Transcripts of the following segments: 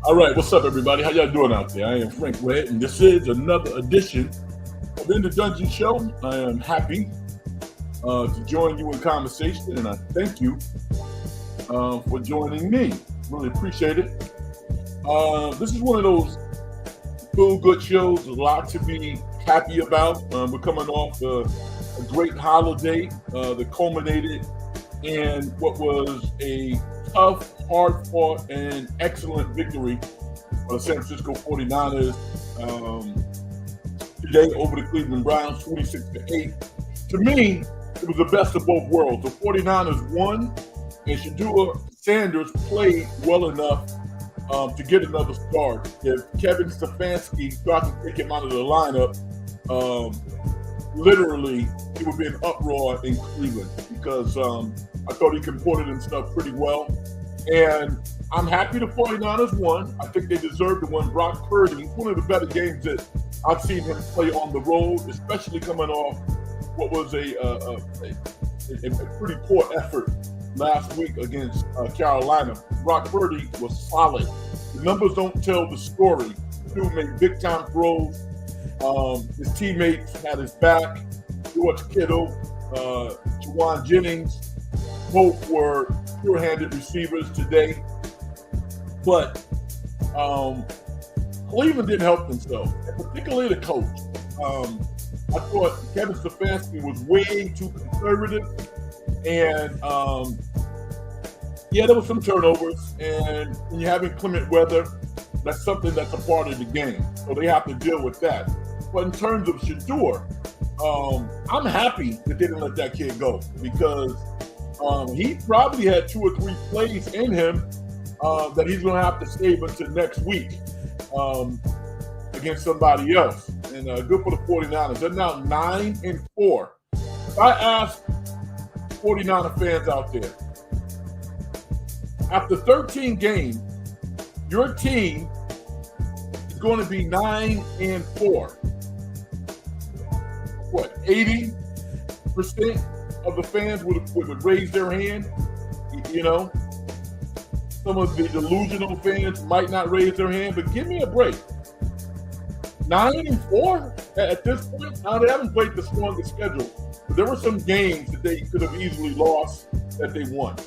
All right, what's up, everybody? How y'all doing out there? I am Frank Red, and this is another edition of In the Dungeon Show. I am happy to join you in conversation, and I thank you for joining me. Really appreciate it. This is one of those feel-good shows. A lot to be happy about. We're coming off a great holiday that culminated in what was a tough, hard-fought, and excellent victory for the San Francisco 49ers today over the Cleveland Browns, 26-8. To me, it was the best of both worlds. The 49ers won, and Shedeur Sanders played well enough to get another start. If Kevin Stefanski tried to take him out of the lineup, literally, it would be an uproar in Cleveland because I thought he comported himself pretty well. And I'm happy the 49ers won. I think they deserved to win. Brock Purdy, one of the better games that I've seen him play on the road, especially coming off what was a pretty poor effort last week against Carolina. Brock Purdy was solid. The numbers don't tell the story. Dude made big-time throws. His teammates had his back. George Kittle, Juwan Jennings, both were pure-handed receivers today. But Cleveland didn't help themselves, and particularly the coach. I thought Kevin Stefanski was way too conservative, and there was some turnovers. And when you're having inclement weather, that's something that's a part of the game, so they have to deal with that. But in terms of Shedeur, I'm happy that they didn't let that kid go because he probably had 2 or 3 plays in him that he's going to have to save until next week against somebody else. And good for the 49ers. They're now 9-4. If I ask 49er fans out there, after 13 games, your team is going to be 9-4. What, 80% of the fans would raise their hand? You know, some of the delusional fans might not raise their hand, but give me a break. 9-4 at this point. Now they haven't played the strongest schedule, but there were some games that they could have easily lost that they won.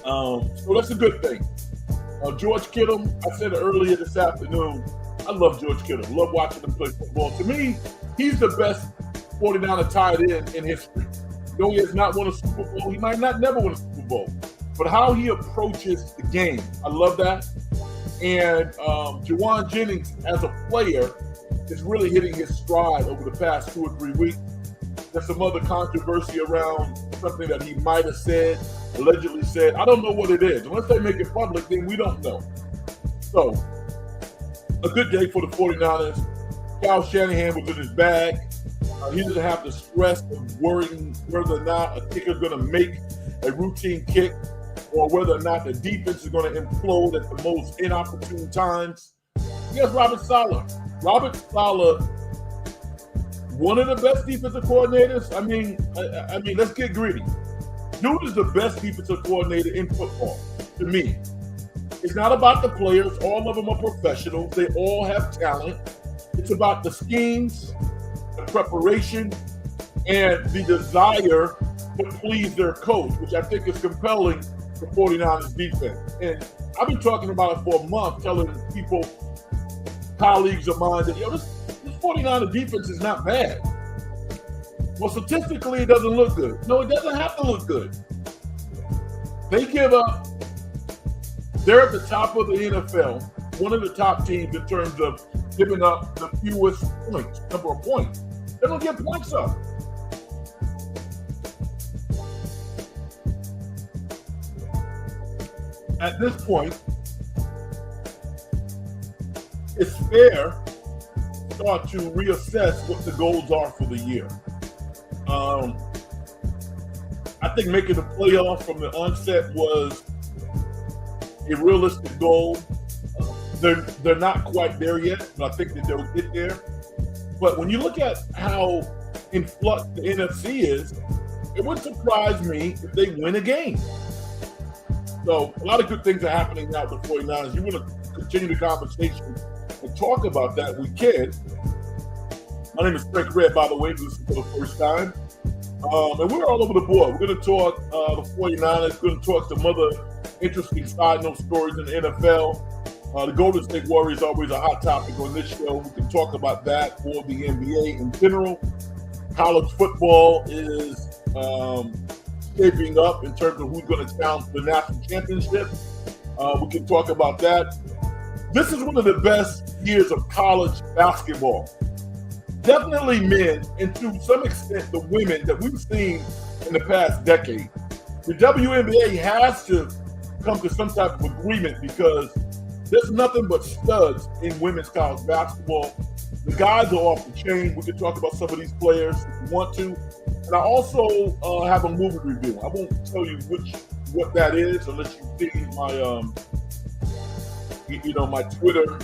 So that's a good thing. George Kittle, I said it earlier this afternoon, I love George Kittle. Love watching him play football. To me, he's the best 49er tight end in history. Though he has not won a Super Bowl, he might not never win a Super Bowl. But how he approaches the game, I love that. And Juwan Jennings, as a player, is really hitting his stride over the past 2 or 3 weeks. There's some other controversy around something that he might have said, allegedly said. I don't know what it is. Unless they make it public, then we don't know. So, a good day for the 49ers. Kyle Shanahan was in his bag. He doesn't have the stress of worrying whether or not a kicker is going to make a routine kick or whether or not the defense is going to implode at the most inopportune times. He has Robert Saleh. Robert Saleh, one of the best defensive coordinators. I mean, let's get greedy. Dude is the best defensive coordinator in football, to me. It's not about the players. All of them are professionals. They all have talent. It's about the schemes, the preparation, and the desire to please their coach, which I think is compelling for 49ers defense. And I've been talking about it for a month, telling people, colleagues of mine, that this 49er defense is not bad. Well, statistically, it doesn't look good. No, it doesn't have to look good. They give up. They're at the top of the NFL, one of the top teams in terms of giving up the fewest points, number of points. They don't get points up. At this point, it's fair to start to reassess what the goals are for the year. I think making the playoffs from the onset was a realistic goal. They're not quite there yet, but I think that they'll get there. But when you look at how in flux the NFC is, it wouldn't surprise me if they win a game. So a lot of good things are happening now with the 49ers. You want to continue the conversation and talk about that, we can. My name is Frank Red, by the way, this is for the first time. And we're all over the board. We're going to talk the 49ers. We're going to talk some other interesting side note stories in the NFL. The Golden State Warriors are always a hot topic on this show. We can talk about that or the NBA in general. College football is shaping up in terms of who's going to challenge the national championship. We can talk about that. This is one of the best years of college basketball. Definitely men, and to some extent the women that we've seen in the past decade. The WNBA has to come to some type of agreement because there's nothing but studs in women's college basketball. The guys are off the chain. We can talk about some of these players if you want to. And I also have a movie review. I won't tell you what that is unless you see my my Twitter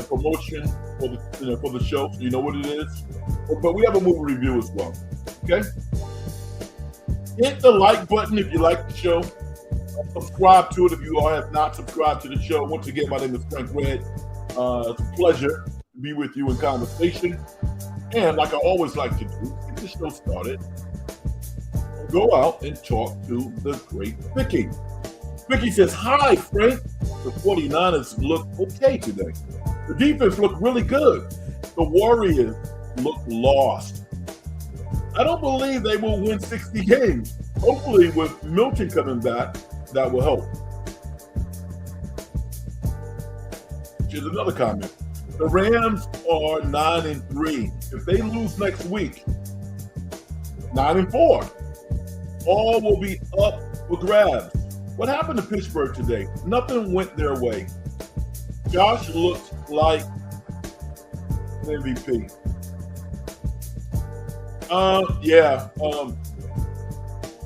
promotion for the show, so you know what it is. But we have a movie review as well. Okay? Hit the like button if you like the show. Subscribe to it if you all have not subscribed to the show. Once again, my name is Frank Red. It's a pleasure to be with you in conversation. And like I always like to do, get the show started, go out and talk to the great Vicky. Vicky says, "Hi, Frank. The 49ers look okay today. The defense looked really good. The Warriors look lost. I don't believe they will win 60 games. Hopefully, with Milton coming back, that will help." Here's another comment. The Rams are 9-3. If they lose next week, 9-4. All will be up for grabs. What happened to Pittsburgh today? Nothing went their way. Josh looked like an MVP.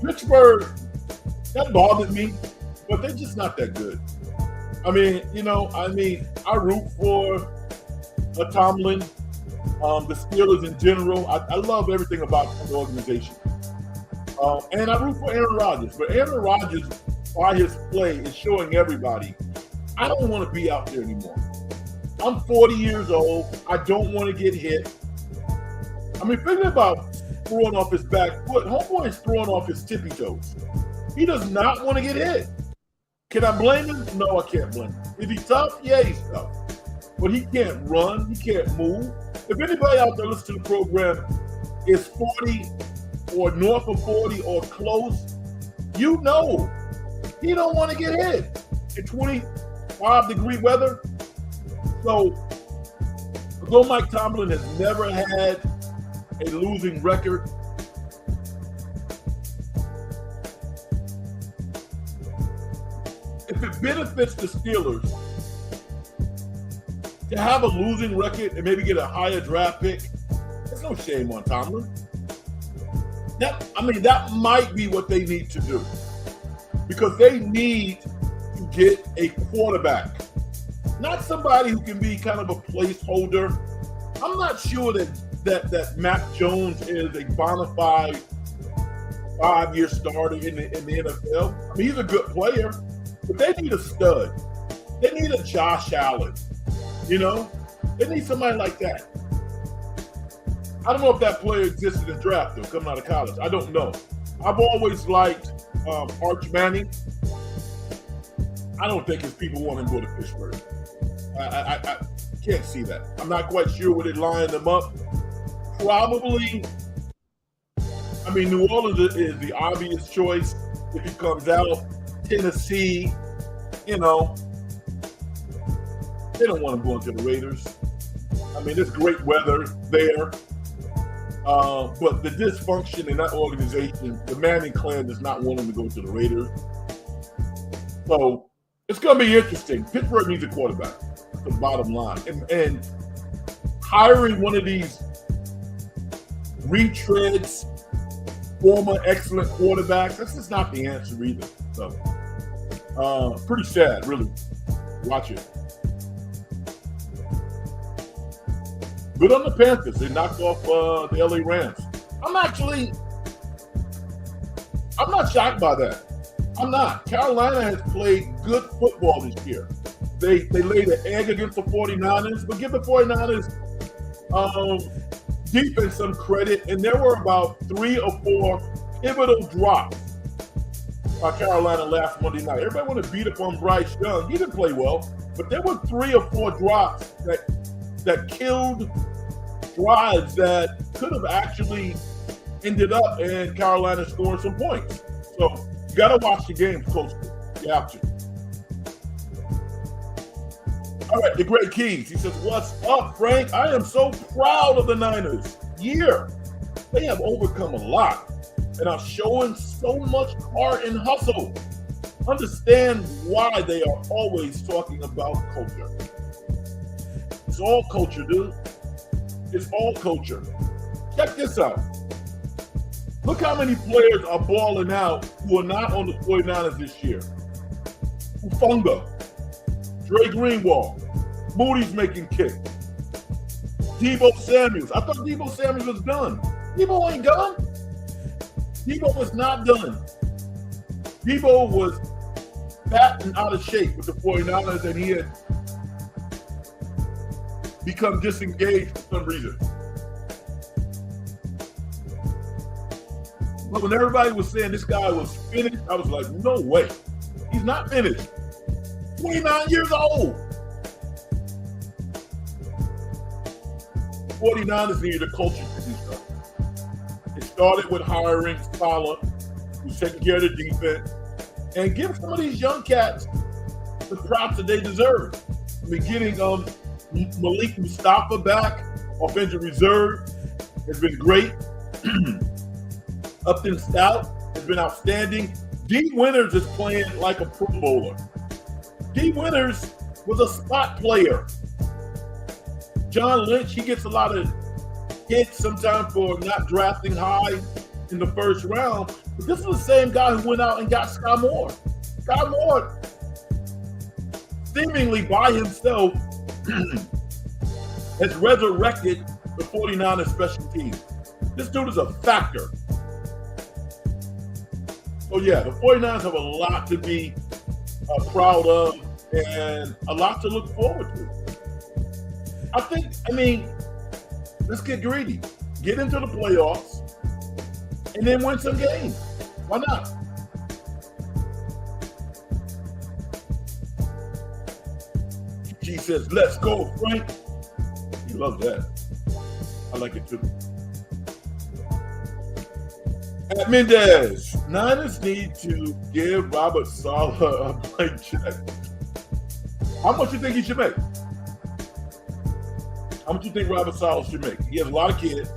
Pittsburgh, that bothered me, but they're just not that good. I root for Tomlin, the Steelers in general. I love everything about the organization. And I root for Aaron Rodgers. But Aaron Rodgers, by his play, is showing everybody, I don't want to be out there anymore. I'm 40 years old. I don't want to get hit. Thinking about throwing off his back foot. Homeboy is throwing off his tippy toes. He does not want to get hit. Can I blame him? No, I can't blame him. Is he tough? Yeah, he's tough. But he can't run. He can't move. If anybody out there listening to the program is 40 or north of 40 or close, you know he don't want to get hit in 25-degree weather. So, although Mike Tomlin has never had a losing record, if it benefits the Steelers to have a losing record and maybe get a higher draft pick, there's no shame on Tomlin. That might be what they need to do, because they need to get a quarterback, not somebody who can be kind of a placeholder. I'm not sure that Mac Jones is a bona fide 5-year starter in the NFL. He's a good player, but they need a stud. They need a Josh Allen. They need somebody like that. I don't know if that player existed in draft, though, coming out of college. I don't know. I've always liked Arch Manning. I don't think his people want him to go to Pittsburgh. I can't see that. I'm not quite sure where they line them up. Probably, New Orleans is the obvious choice if he comes out. Tennessee, they don't want him going to the Raiders. There's great weather there. But the dysfunction in that organization, the Manning clan does not want him to go to the Raiders. So it's going to be interesting. Pittsburgh needs a quarterback. That's the bottom line. And hiring one of these retreads, former excellent quarterbacks, that's just not the answer either. So pretty sad, really. Watch it. Good on the Panthers. They knocked off the LA Rams. I'm not shocked by that. I'm not. Carolina has played good football this year. They laid an egg against the 49ers, but give the 49ers defense some credit. And there were about 3 or 4 pivotal drops by Carolina last Monday night. Everybody want to beat up on Bryce Young. He didn't play well, but there were 3 or 4 drops that killed drives that could have actually ended up in Carolina scoring some points. So you got to watch the games closely. You have to. All right, the Great Keys. He says, "What's up, Frank? I am so proud of the Niners. They have overcome a lot and are showing so much heart and hustle. Understand why they are always talking about culture. It's all culture, dude. It's all culture. Check this out. Look how many players are balling out who are not on the 49ers this year. Ufunga, Dre Greenwald, Moody's making kicks. Deebo Samuels. I thought Deebo Samuels was done. Deebo ain't done. Deebo was not done. Deebo was fat and out of shape with the 49ers, and he had become disengaged for some reason. But when everybody was saying this guy was finished, I was like, no way. He's not finished. 29 years old. 49ers needed a culture to do stuff. It started with hiring Salah, who's taking care of the defense, and give some of these young cats the props that they deserve. I mean, getting Malik Mustafa back off injured reserve has been great. Upton Stout has been outstanding. D. Winters is playing like a Pro Bowler. D. Winters was a spot player. John Lynch, he gets a lot of hits sometimes for not drafting high in the first round. But this is the same guy who went out and got Sky Moore. Sky Moore, seemingly by himself, has resurrected the 49ers special teams. This dude is a factor. So yeah, the 49ers have a lot to be proud of and a lot to look forward to. I mean, let's get greedy. Get into the playoffs and then win some games. Why not? G says, let's go, Frank. He loves that. I like it too. At Mendez, Niners need to give Robert Saleh a blank check. How much do you think he should make? How much do you think Robert Saleh should make? He has a lot of kids.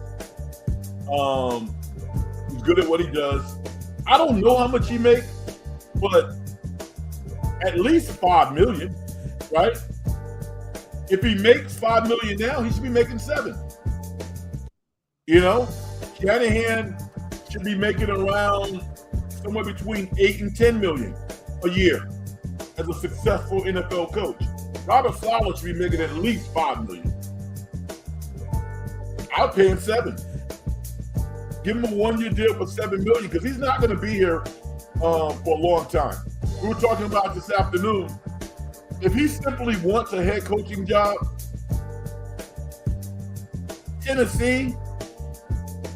He's good at what he does. I don't know how much he makes, but at least $5 million, right? If he makes $5 million now, he should be making $7 million. You know, Shanahan should be making around somewhere between $8 and $10 million a year as a successful NFL coach. Robert Saleh should be making at least $5 million. I'll pay him $7 million. Give him a 1-year deal for $7 million because he's not going to be here for a long time. We were talking about this afternoon. If he simply wants a head coaching job, Tennessee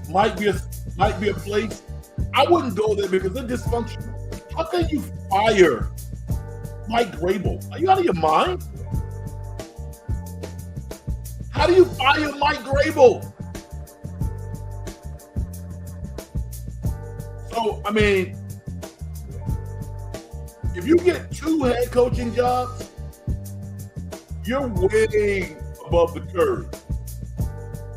might be a place. I wouldn't go there because they're dysfunctional. How can you fire Mike Grable? Are you out of your mind? How do you fire Mike Grable? So, I mean, if you get 2 head coaching jobs, you're way above the curve.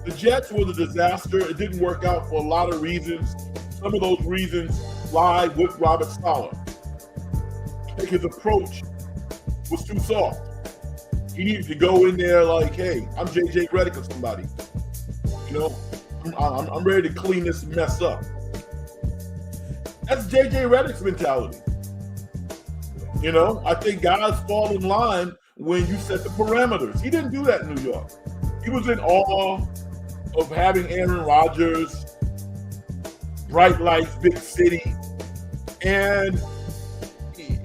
The Jets was a disaster. It didn't work out for a lot of reasons. Some of those reasons lie with Robert Saleh. I think his approach was too soft. He needed to go in there like, hey, I'm J.J. Redick or somebody. You know, I'm ready to clean this mess up. That's J.J. Redick's mentality. You know, I think guys fall in line when you set the parameters. He didn't do that in New York. He was in awe of having Aaron Rodgers, bright lights, big city, and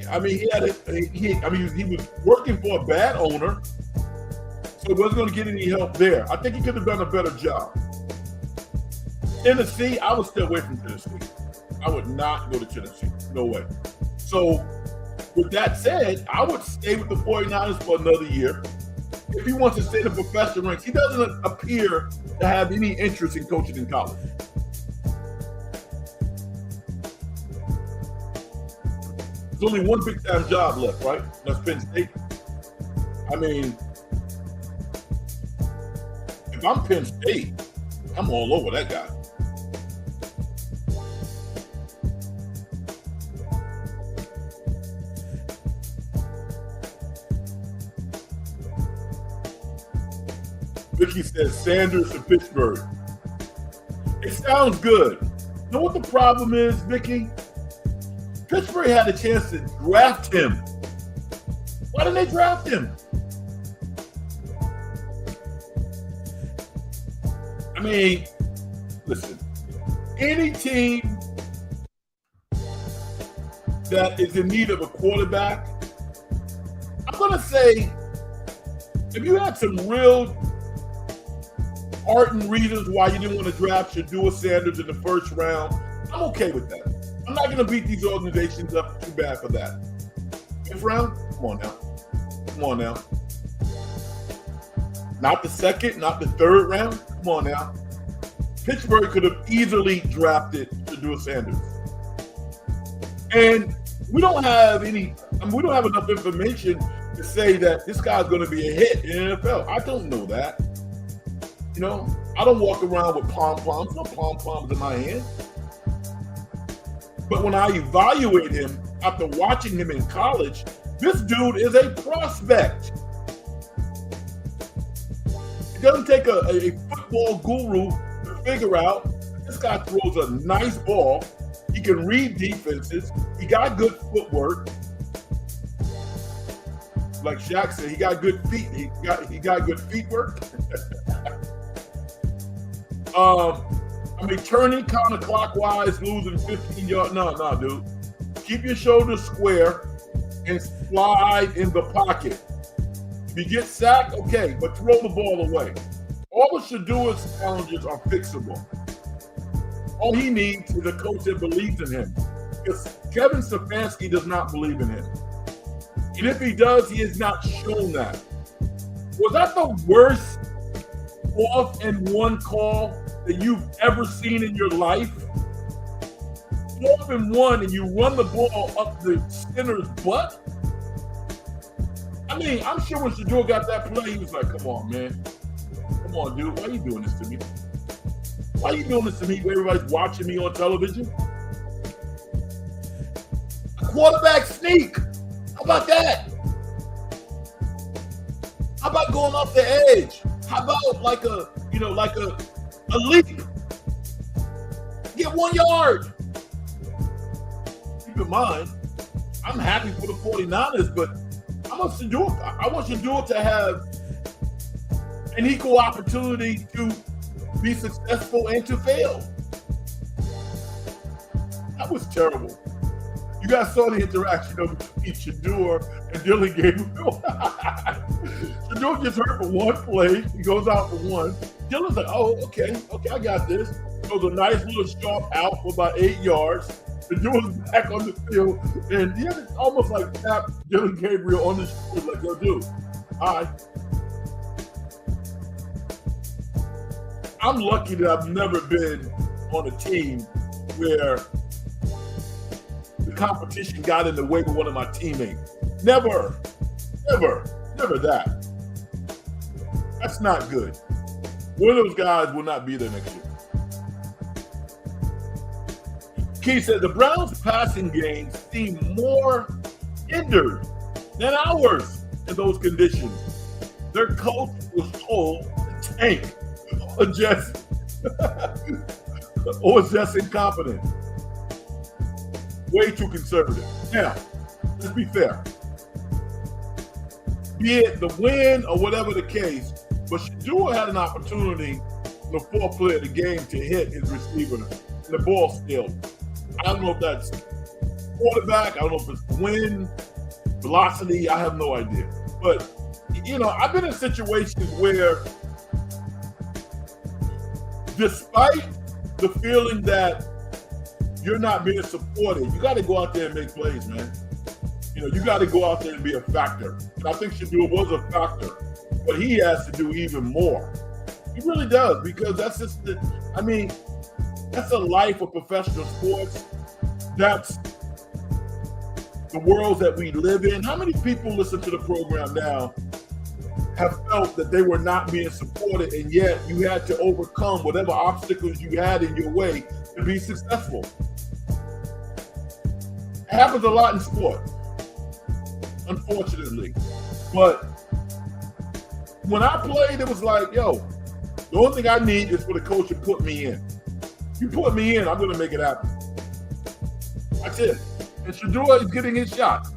I mean, he was working for a bad owner, so he wasn't going to get any help there. I think he could have done a better job. Tennessee, I would stay away from Tennessee. I would not go to Tennessee. No way. So, with that said, I would stay with the 49ers for another year. If he wants to stay in the professional ranks, he doesn't appear to have any interest in coaching in college. There's only one big-time job left, right? That's Penn State. I mean, if I'm Penn State, I'm all over that guy. Vicky says Sanders to Pittsburgh. It sounds good. You know what the problem is, Vicky? Pittsburgh had a chance to draft him. Why didn't they draft him? I mean, listen, any team that is in need of a quarterback, I'm going to say, if you had some real ardent reasons why you didn't want to draft Shedeur Sanders in the first round, I'm okay with that. I'm not going to beat these organizations up too bad for that. Fifth round? Come on now. Come on now. Not the second, not the third round. Come on now. Pittsburgh could have easily drafted Shedeur Sanders. And we don't have enough information to say that this guy's going to be a hit in the NFL. I don't know that. You know, I don't walk around with pom-poms. No pom-poms in my hand. But when I evaluate him after watching him in college, this dude is a prospect. It doesn't take a football guru to figure out this guy throws a nice ball. He can read defenses. He got good footwork. Like Shaq said, he got good feet. He got good feet work. I mean, turning counterclockwise, losing 15 yards. No, dude. Keep your shoulders square and slide in the pocket. If you get sacked, okay, but throw the ball away. All of Shedeur's challenges are fixable. All he needs is a coach that believes in him. Because Kevin Stefanski does not believe in him. And if he does, he has not shown that. Was that the worst 4th and 1 call that you've ever seen in your life? 4th and 1 and you run the ball up the center's butt? I mean, I'm sure when Shedeur got that play, he was like, come on, man. Come on, dude. Why are you doing this to me? Why are you doing this to me where everybody's watching me on television? A quarterback sneak. How about that? How about going off the edge? How about like a leap? Get 1 yard. Keep in mind, I'm happy for the 49ers, but I want Shedeur to have an equal opportunity to be successful and to fail. That was terrible. You guys saw the interaction between Shedeur and Dylan Gabriel. Shedeur gets hurt for one play. He goes out for one. Dylan's like, oh, okay, I got this. Throws a nice little sharp out for about 8 yards. Shedeur's back on the field, and he had to almost like tap Dylan Gabriel on the shoulder, like, yo, dude, all right. I'm lucky that I've never been on a team where the competition got in the way of one of my teammates. Never that. That's not good. One of those guys will not be there next year. Keith said the Browns' passing game seemed more hindered than ours in those conditions. Their coach was told to tank or just incompetent. Way too conservative. Now, let's be fair. Be it the win or whatever the case, but Shedeur had an opportunity in the 4th play of the game to hit his receiver, and the ball still. I don't know if that's quarterback. I don't know if it's the wind, velocity. I have no idea. But, I've been in situations where despite the feeling that you're not being supported, you got to go out there and make plays, man. You got to go out there and be a factor. And I think Shedeur was a factor. But he has to do even more. He really does, because that's just that's a life of professional sports. That's the world that we live in. How many people listen to the program now have felt that they were not being supported, and yet you had to overcome whatever obstacles you had in your way to be successful? It happens a lot in sports, unfortunately. But when I played, it was like, the only thing I need is for the coach to put me in. You put me in, I'm going to make it happen. That's it. And Shedeur is getting his shot.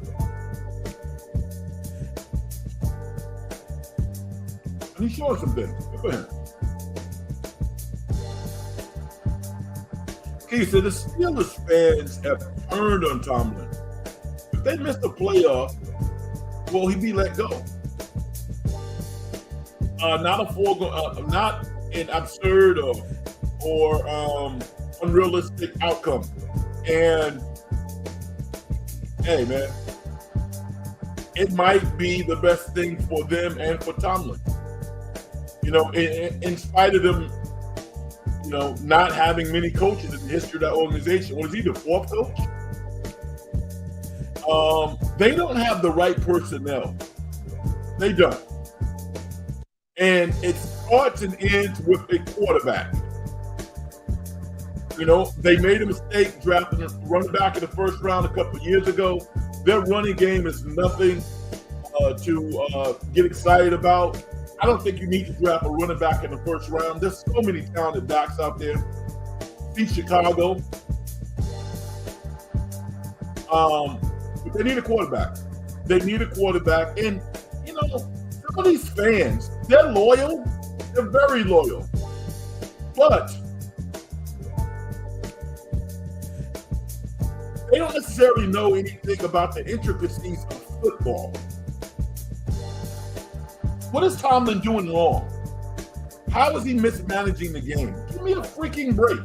And he's showing some things. Good for him. Okay, so the Steelers fans have turned on Tomlin. If they missed the playoff, will he be let go? Not an absurd or unrealistic outcome. And hey, man, it might be the best thing for them and for Tomlin. In spite of them, not having many coaches in the history of that organization. Was he the fourth coach? They don't have the right personnel. They don't. And it starts and ends with a quarterback. They made a mistake drafting a running back in the first round a couple of years ago. Their running game is nothing to get excited about. I don't think you need to draft a running back in the first round. There's so many talented backs out there. See Chicago. But they need a quarterback. They need a quarterback. And, some of these fans, they're loyal. They're very loyal. But they don't necessarily know anything about the intricacies of football. What is Tomlin doing wrong? How is he mismanaging the game? Give me a freaking break.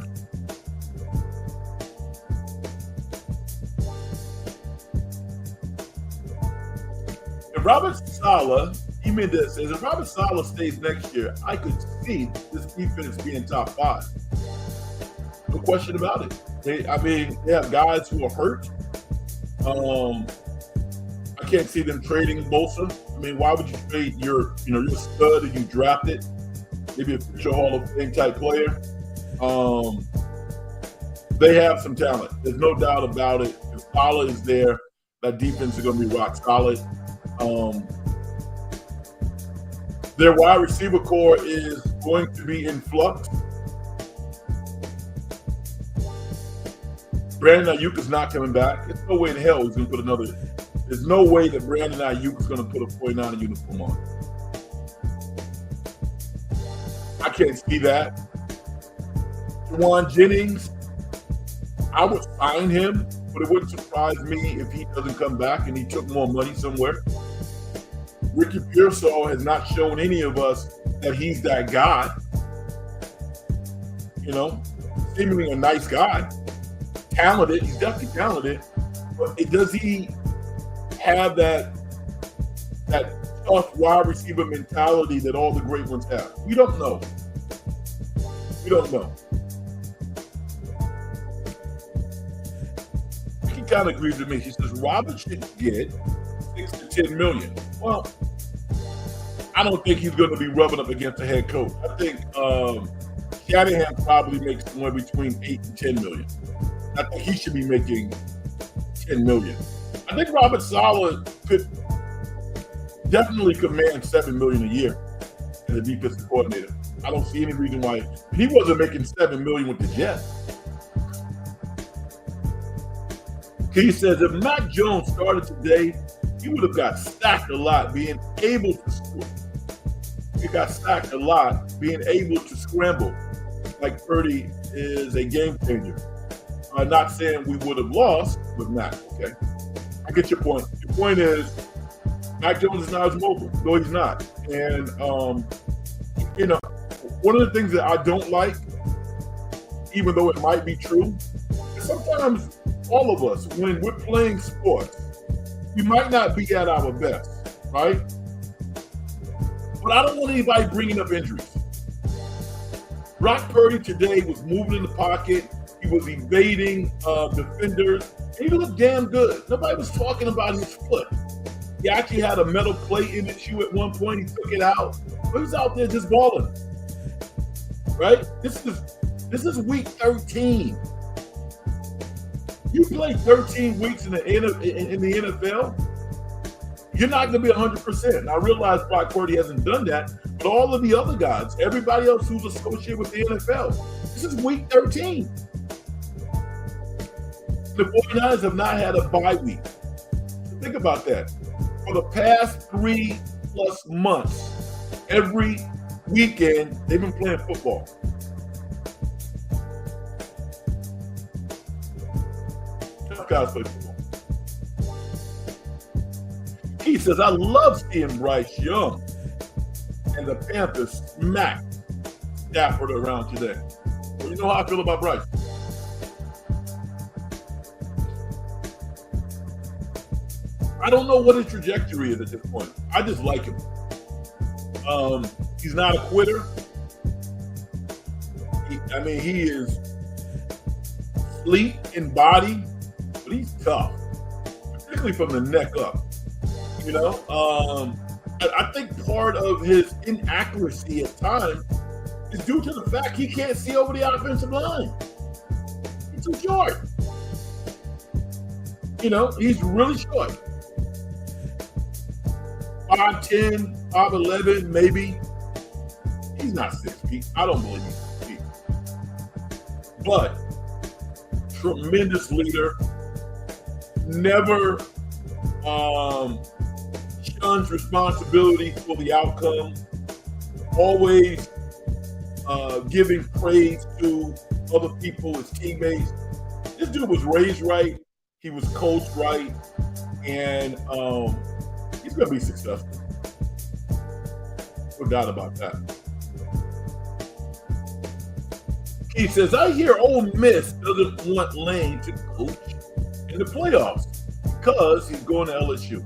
If Robert Saleh, if Robert Saleh stays next year, I could see this defense being top 5. No question about it. They have guys who are hurt. I can't see them trading Bosa. Why would you trade your stud and you drafted? Maybe a future Hall of Fame type player. They have some talent. There's no doubt about it. If Saleh is there, that defense is going to be rock solid. Their wide receiver core is going to be in flux. Brandon Ayuk is not coming back. There's no way in hell he's going to put another. There's no way that Brandon Ayuk is going to put a 49er uniform on. I can't see that. Juwan Jennings, I would sign him, but it wouldn't surprise me if he doesn't come back and he took more money somewhere. Ricky Pearsall has not shown any of us that he's that guy. Seemingly a nice guy. Talented, he's definitely talented, but does he have that tough wide receiver mentality that all the great ones have? We don't know. He kind of agrees with me. He says Robert should get $6 to $10 million. Well, I don't think he's going to be rubbing up against the head coach. I think Shanahan probably makes somewhere between $8 and $10 million. I think he should be making $10 million. I think Robert Saleh could definitely command $7 million a year as a defensive coordinator. I don't see any reason why he wasn't making $7 million with the Jets. He says if Mac Jones started today, he would have got sacked a lot being able to score. He got sacked a lot being able to scramble. Like Purdy is a game changer. Not saying we would have lost with Mac, okay? I get your point. Your point is Mac Jones is not as mobile. No, he's not. And, one of the things that I don't like, even though it might be true, is sometimes all of us, when we're playing sports, we might not be at our best, right? But I don't want anybody bringing up injuries. Brock Purdy today was moving in the pocket. He was evading defenders. And he looked damn good. Nobody was talking about his foot. He actually had a metal plate in his shoe at one point. He took it out. But he was out there just balling. Right? This is week 13. You play 13 weeks in the NFL, you're not going to be 100%. I realize Brock Purdy hasn't done that, but all of the other guys, everybody else who's associated with the NFL, this is week 13. The 49ers have not had a bye week. Think about that. For the past 3+ months, every weekend, they've been playing football. Tough guys play football. He says, I love seeing Bryce Young and the Panthers smack Stafford around today. Well, you know how I feel about Bryce. I don't know what his trajectory is at this point. I just like him. He's not a quitter. He is sleek in body, but he's tough, particularly from the neck up. I think part of his inaccuracy at times is due to the fact he can't see over the offensive line. He's too short. He's really short. 5'10", 5'11", maybe. He's not 6 feet. I don't believe he's 6 feet. But tremendous leader. Never shuns responsibility for the outcome. Always giving praise to other people, his teammates. This dude was raised right. He was coached right. And he's going to be successful. No doubt about that. He says, I hear Ole Miss doesn't want Lane to coach in the playoffs because he's going to LSU.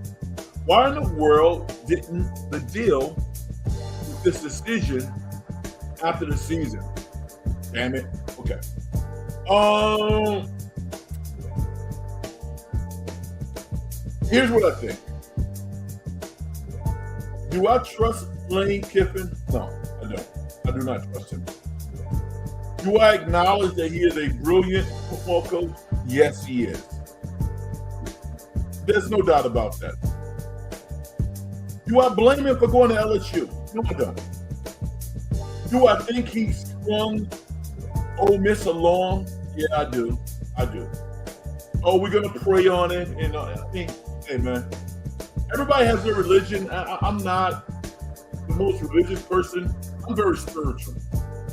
Why in the world didn't the deal with this decision after the season? Damn it. Okay. Here's what I think. Do I trust Lane Kiffin? No, I don't. I do not trust him. Do I acknowledge that he is a brilliant football coach? Yes, he is. There's no doubt about that. Do I blame him for going to LSU? No, I don't. Do I think he strung Ole Miss along? Yeah, I do. Oh, we're going to pray on it. And hey, man, everybody has their religion. I'm not the most religious person. I'm very spiritual.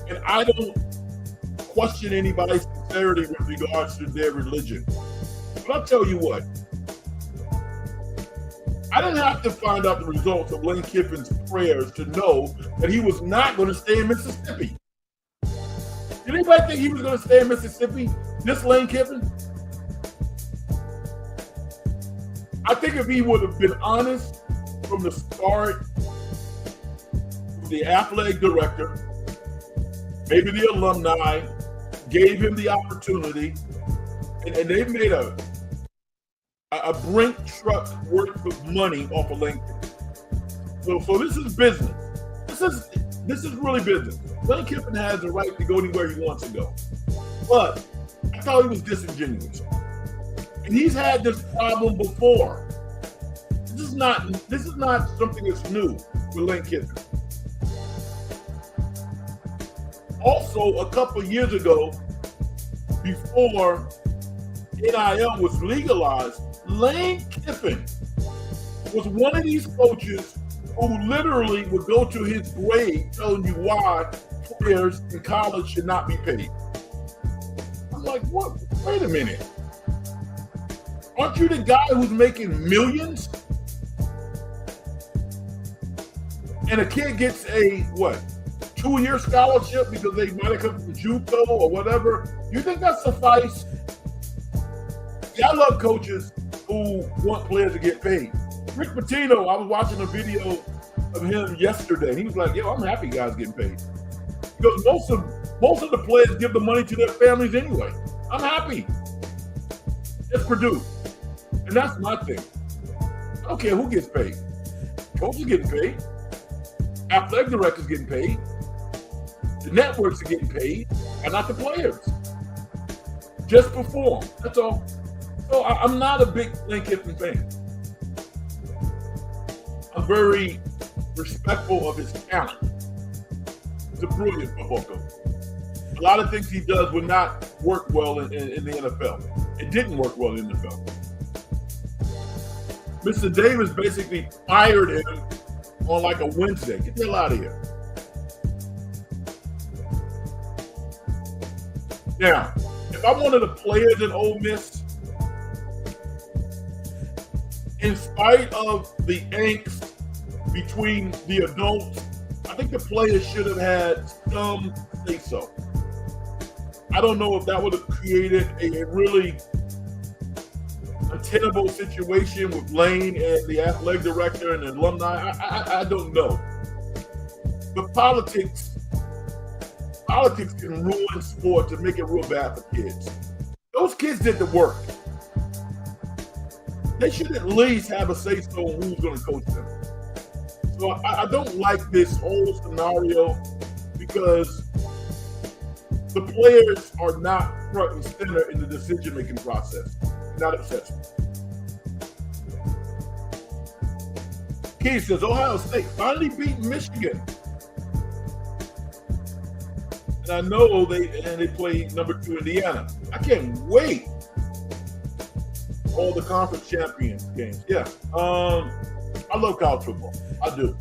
And I don't question anybody's sincerity with regards to their religion. But I'll tell you what. I didn't have to find out the results of Lane Kiffin's prayers to know that he was not going to stay in Mississippi. Did anybody think he was going to stay in Mississippi? This Lane Kiffin? I think if he would have been honest from the start with the athletic director, maybe the alumni, gave him the opportunity, and they made a Brink truck worth of money off of Lane Kiffin. So this is business. This is really business. Lane Kiffin has the right to go anywhere he wants to go. But I thought he was disingenuous. And he's had this problem before. This is not something that's new with Lane Kiffin. Also, a couple of years ago, before NIL was legalized, Lane Kiffin was one of these coaches who literally would go to his grave telling you why players in college should not be paid. I'm like, what Wait a minute. Aren't you the guy who's making millions? And a kid gets a, what, 2-year scholarship because they might have come from JUCO or whatever. You think that suffice? See, I love coaches who want players to get paid. Rick Pitino, I was watching a video of him yesterday. He was like, yo, I'm happy guys getting paid. Because most of the players give the money to their families anyway. I'm happy. It's Purdue. And that's my thing. I don't care who gets paid. Coaches getting paid. Athletic directors getting paid. The networks are getting paid, and not the players. Just perform. That's all. So I'm not a big Lane Kiffin fan. I'm very respectful of his talent. He's a brilliant football coach. A lot of things he does would not work well in the NFL. It didn't work well in the NFL. Mr. Davis basically fired him on like a Wednesday. Get the hell out of here. Now, if I'm one of the players in Ole Miss, in spite of the angst between the adults, I think the players should have had some say-so. I don't know if that would have created a really untenable situation with Lane and the athletic director and the alumni. I don't know. But politics can ruin sports and make it real bad for kids. Those kids did the work. They should at least have a say-so on who's going to coach them. So I don't like this whole scenario because the players are not front and center in the decision-making process. Not upset. Keith says Ohio State finally beat Michigan. And I know they play number 2 Indiana. I can't wait. All the conference champions games. Yeah. I love college football. I do.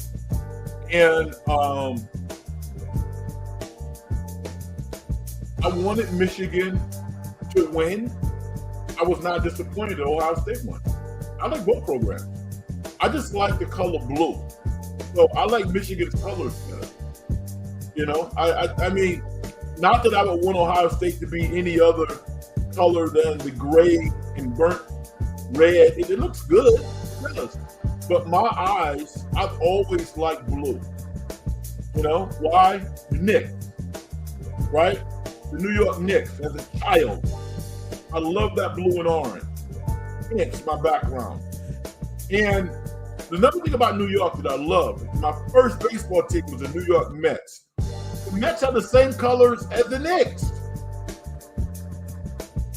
And I wanted Michigan to win. I was not disappointed that Ohio State won. I like both programs. I just like the color blue. So I like Michigan's colors better. You know, I mean, not that I would want Ohio State to be any other color than the gray and burnt red. It looks good. It does. But my eyes, I've always liked blue. You know, why? The Knicks, right? The New York Knicks as a child. I love that blue and orange. It's my background. And another thing about New York that I love, my first baseball team was the New York Mets. The Mets have the same colors as the Knicks.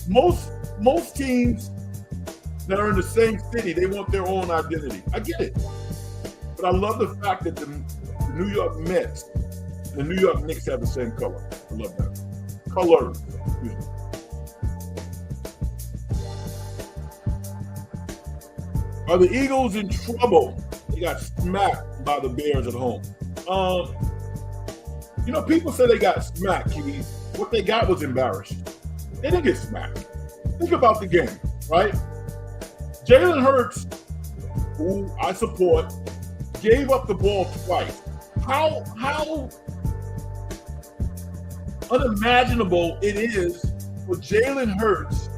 Most teams that are in the same city, they want their own identity. I get it. But I love the fact that the New York Mets and the New York Knicks have the same color. I love that. Color. Excuse me. Are the Eagles in trouble? They got smacked by the Bears at home. You know, people say they got smacked, Keith. What they got was embarrassed. They didn't get smacked. Think about the game, right? Jalen Hurts, who I support, gave up the ball twice. How unimaginable it is for Jalen Hurts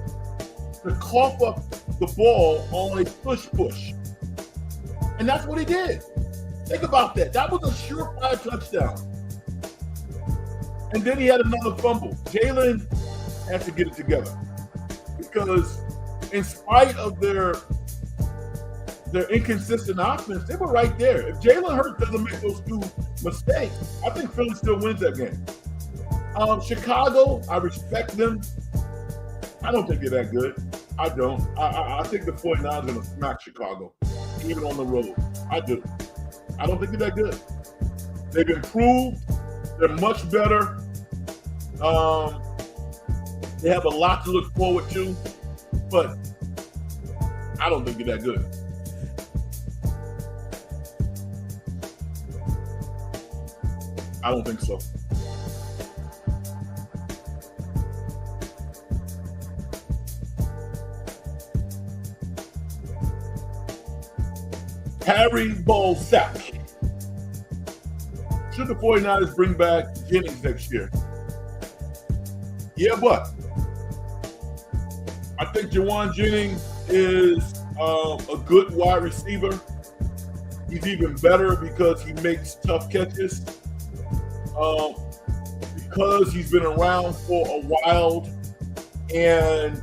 to cough up the ball on a push. And that's what he did. Think about that. That was a surefire touchdown. And then he had another fumble. Jalen has to get it together. Because in spite of their inconsistent offense, they were right there. If Jalen Hurts doesn't make those 2 mistakes, I think Philly still wins that game. Chicago, I respect them. I don't think they're that good. I don't. I think the 49ers are going to smack Chicago, even on the road. I do. I don't think they're that good. They've improved. They're much better. They have a lot to look forward to, but I don't think they're that good. I don't think so. Harry Balzac. Should the 49ers bring back Jennings next year? Yeah, but I think Jawan Jennings is a good wide receiver. He's even better because he makes tough catches. Because he's been around for a while and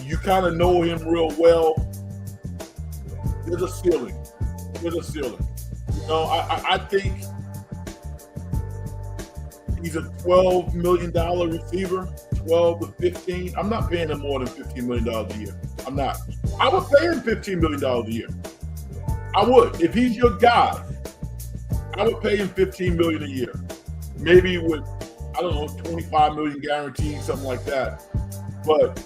you kind of know him real well, there's a ceiling. There's a ceiling. You know, I think he's a $12 million receiver, 12 to 15. I'm not paying him more than $15 million a year. I'm not. I would pay him $15 million a year. I would. If he's your guy, I would pay him $15 million a year. Maybe with, I don't know, $25 million guaranteed, something like that. But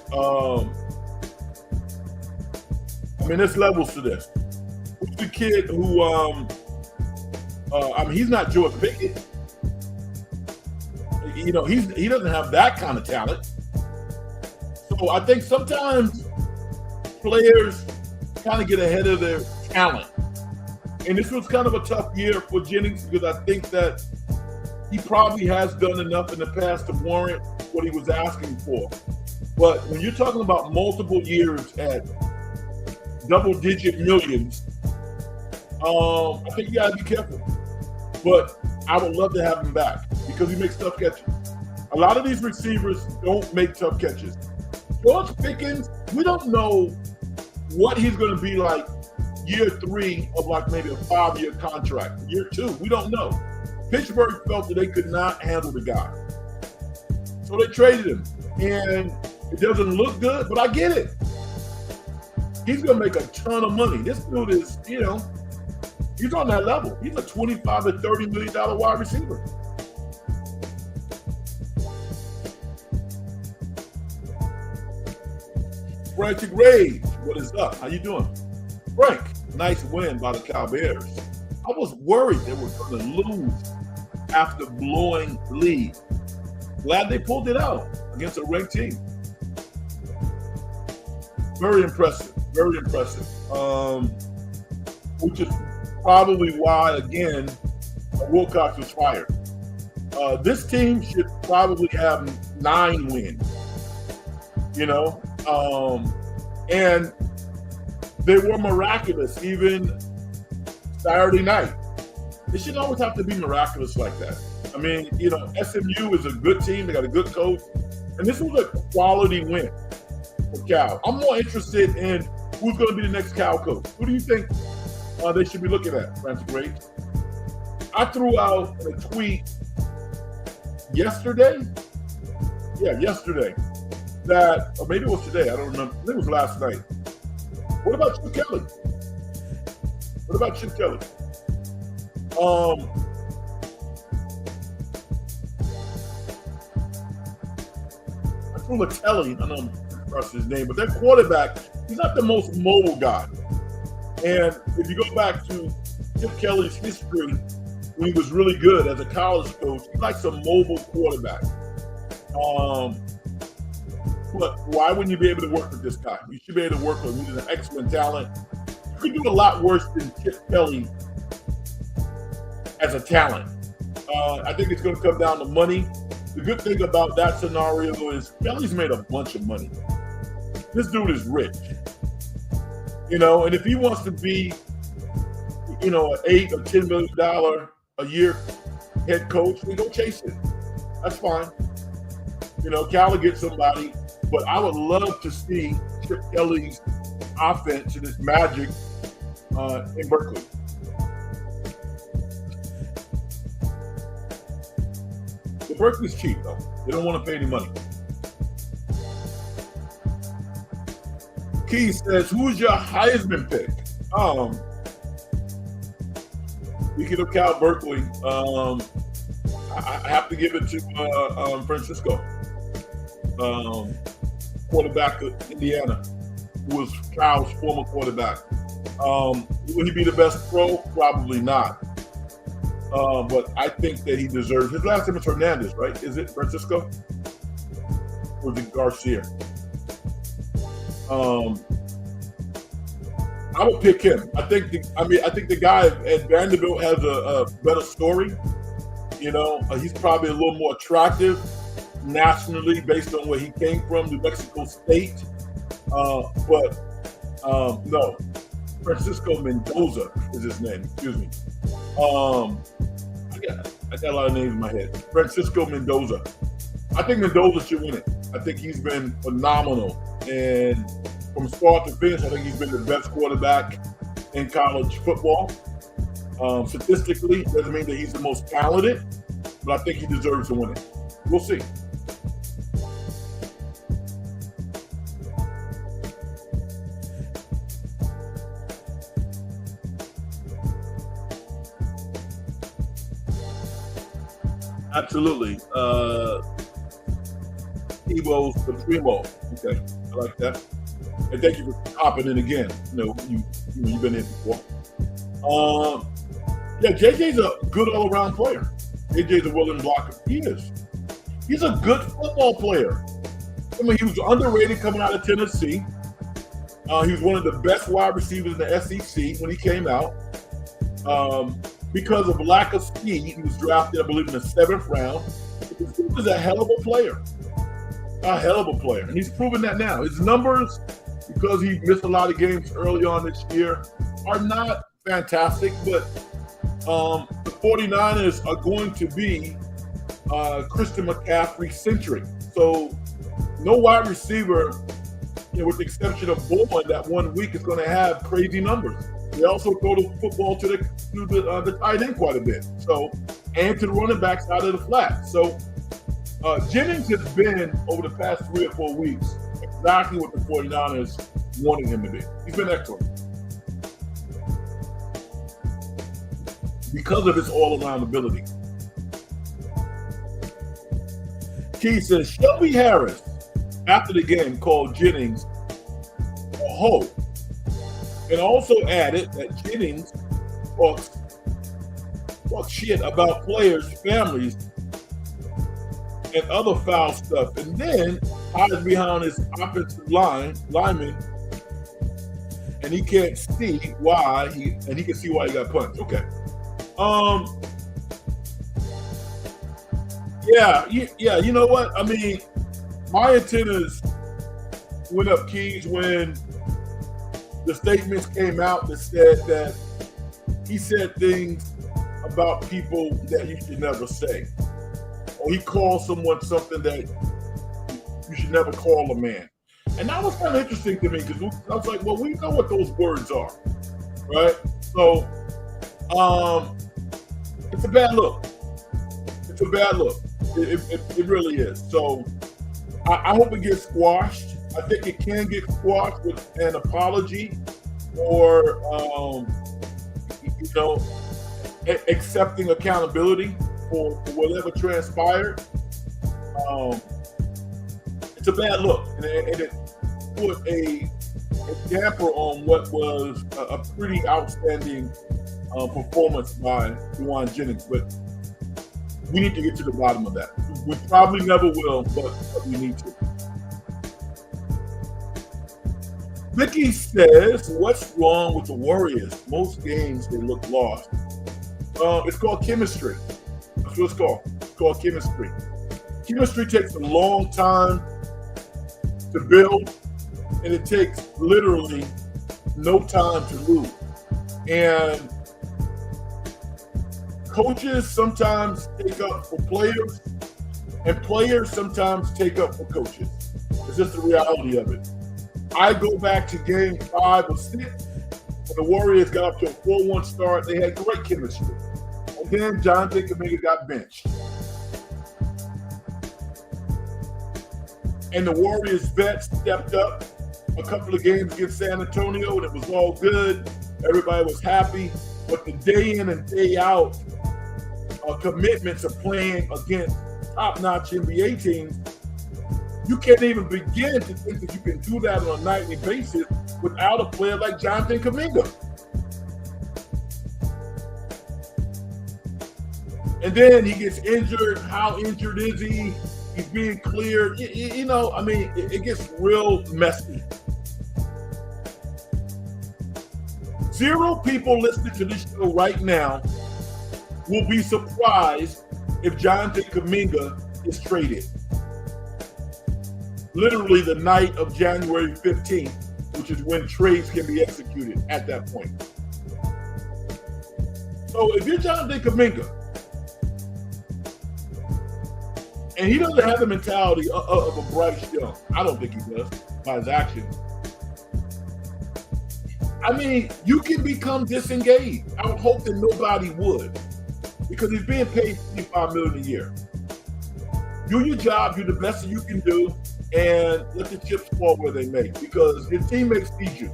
I mean, there's levels to this. Who's the kid who I mean, he's not George Pickett. You know, he doesn't have that kind of talent. So I think sometimes players kind of get ahead of their talent. And this was kind of a tough year for Jennings because I think that he probably has done enough in the past to warrant what he was asking for. But when you're talking about multiple years at double-digit millions, I think you gotta be careful. But I would love to have him back because he makes tough catches. A lot of these receivers don't make tough catches. George Pickens, we don't know what he's going to be like year 3 of like maybe a 5-year contract. Year 2, we don't know. Pittsburgh felt that they could not handle the guy. So they traded him. And it doesn't look good, but I get it. He's going to make a ton of money. This dude is, you know, he's on that level. He's a $25 to $30 million wide receiver. Frantic Rage, what is up? How you doing? Frank, nice win by the Cowbears. I was worried they were going to lose after blowing the lead. Glad they pulled it out against a ranked team. Very impressive, very impressive. Which is probably why, again, Wilcox was fired. This team should probably have 9 wins, you know? And they were miraculous even Saturday night. It shouldn't always have to be miraculous like that. I mean, you know, SMU is a good team. They got a good coach. And this was a quality win for Cal. I'm more interested in who's going to be the next Cal coach. Who do you think they should be looking at, Francis Gray? I threw out a tweet yesterday. Yeah, yesterday. That, or maybe it was today, I don't remember. I think it was last night. What about Chip Kelly? What about Chip Kelly? I threw Kelly, I don't know his name, but that quarterback, he's not the most mobile guy. And if you go back to Chip Kelly's history, when he was really good as a college coach, he likes a mobile quarterback. But why wouldn't you be able to work with this guy? You should be able to work with him. He's an excellent talent. You can do a lot worse than Chip Kelly as a talent. I think it's going to come down to money. The good thing about that scenario is Kelly's made a bunch of money. This dude is rich. You know, and if he wants to be, you know, an $8 or $10 million a year head coach, then go chase it. That's fine. You know, Cal will get somebody. But I would love to see Chip Kelly's offense and his magic in Berkeley. The Berkeley's cheap, though. They don't want to pay any money. Key says, who's your Heisman pick? Speaking of Cal Berkeley, I have to give it to Francisco. Quarterback of Indiana, who was Cal's former quarterback. Will he be the best pro? Probably not. But I think that he deserves. His last name is Hernandez, right? Is it Francisco? Or is it Garcia? I would pick him. I think the guy at Vanderbilt has a better story. He's probably a little more attractive nationally based on where he came from, New Mexico State. But no, Francisco Mendoza is his name. Excuse me. I got a lot of names in my head. Francisco Mendoza. I think Mendoza should win it. I think he's been phenomenal. And from start to finish, I think he's been the best quarterback in college football. Statistically, doesn't mean that he's the most talented, but I think he deserves to win it. We'll see. Absolutely. Evo's the primo. Okay, I like that. And thank you for hopping in again. You've been in before. JJ's a good all-around player. JJ's a willing blocker. He is. He's a good football player. He was underrated coming out of Tennessee. He was one of the best wide receivers in the SEC when he came out. Because of lack of speed, he was drafted, I believe, in the 7th round. He was a hell of a player. A hell of a player. And he's proven that now. His numbers, because he missed a lot of games early on this year, are not fantastic, but the 49ers are going to be Christian McCaffrey-centric. So no wide receiver, with the exception of Bowen, that 1 week is going to have crazy numbers. They also throw the football to the tight end quite a bit. So, and to the running back side of the flat. So Jennings has been, over the past 3 or 4 weeks, exactly what the 49ers wanted him to be. He's been excellent. Because of his all-around ability. Key says, Shelby Harris, after the game, called Jennings a hoe. And also added that Jennings talks shit about players' families and other foul stuff, and then hides behind his offensive lineman, and he can't see why he can see why he got punched. Okay. Yeah. You know what? I mean, my antennas went up, Keys, when the statements came out that said that he said things about people that you should never say. Or he called someone something that you should never call a man. And that was kind of interesting to me because I was like, well, we know what those words are, right? So it's a bad look. It's a bad look. It really is. So I hope it gets squashed. I think it can get squashed with an apology or, accepting accountability for whatever transpired. It's a bad look, and it put a damper on what was a pretty outstanding performance by Juwan Jennings. But we need to get to the bottom of that. We probably never will, but we need to. Vicky says, what's wrong with the Warriors? Most games they look lost. It's called chemistry. That's what it's called. It's called chemistry. Chemistry takes a long time to build, and it takes literally no time to lose. And coaches sometimes take up for players, and players sometimes take up for coaches. It's just the reality of it. I go back to game 5 or 6, when the Warriors got up to a 4-1 start. They had great chemistry. And then Jonathan Kuminga got benched. And the Warriors vets stepped up a couple of games against San Antonio, and it was all good. Everybody was happy. But the day in and day out commitments of playing against top-notch NBA teams, you can't even begin to think that you can do that on a nightly basis without a player like Jonathan Kuminga. And then he gets injured. How injured is he? He's being cleared. It gets real messy. Zero people listening to this show right now will be surprised if Jonathan Kuminga is traded. Literally the night of January 15th, which is when trades can be executed at that point. So if you're Jonathan Kuminga, and he doesn't have the mentality of a Bryce Young, I don't think he does by his actions. I mean, you can become disengaged. I would hope that nobody would, because he's being paid $55 million a year. Do your job, do the best that you can do, and let the chips fall where they may, because your teammates need you.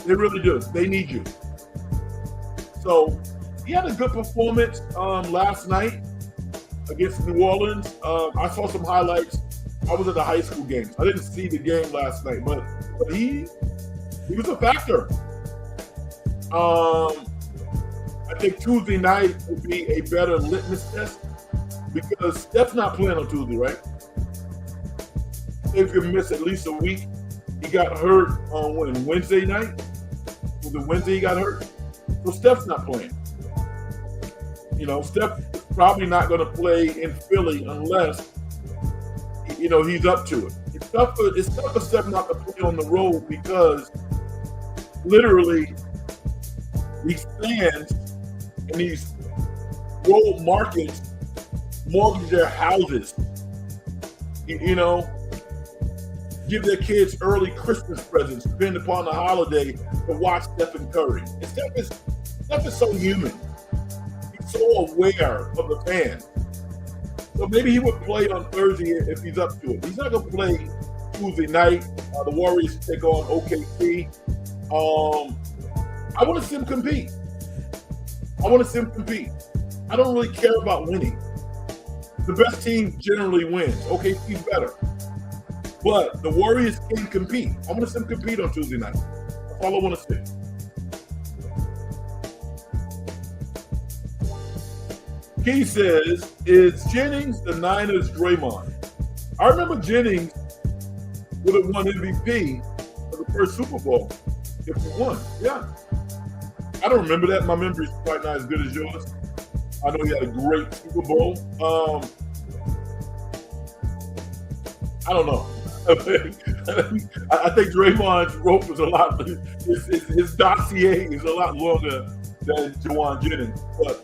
They really do. They need you. So he had a good performance last night against New Orleans. I saw some highlights. I was at the high school games. I didn't see the game last night, but he was a factor. I think Tuesday night will be a better litmus test, because Steph's not playing on Tuesday, right? Steph could miss at least a week. He got hurt on Wednesday night. Was it Wednesday he got hurt? So Steph's not playing. Steph is probably not going to play in Philly unless, he's up to it. It's tough for Steph not to play on the road, because literally these fans in these road markets mortgage their houses, give their kids early Christmas presents, depending upon the holiday, to watch Stephen Curry. And Steph is so human. He's so aware of the fans. So maybe he would play on Thursday if he's up to it. He's not going to play Tuesday night. The Warriors take on OKC. I want to see him compete. I don't really care about winning. The best team generally wins. OKC's better. But the Warriors can compete. I want to see them compete on Tuesday night. That's all I want to see. He says, is Jennings the Niners' Draymond? I remember Jennings would have won MVP for the first Super Bowl if he won. Yeah. I don't remember that. My memory's quite not as good as yours. I know he had a great Super Bowl. I don't know. I think Draymond's rope is a lot. His dossier is a lot longer than Juwan Jennings, but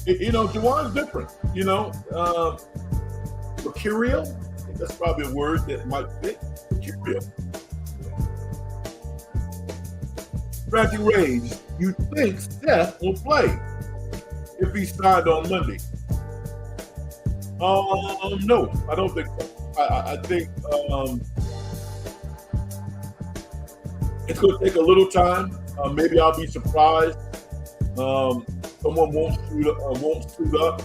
Juwan's different. Mercurial. I think that's probably a word that might fit. Mercurial. Bradley Rage, you think Steph will play if he signed on Monday? No, I don't think so. I think it's going to take a little time. Maybe I'll be surprised. Someone won't suit up,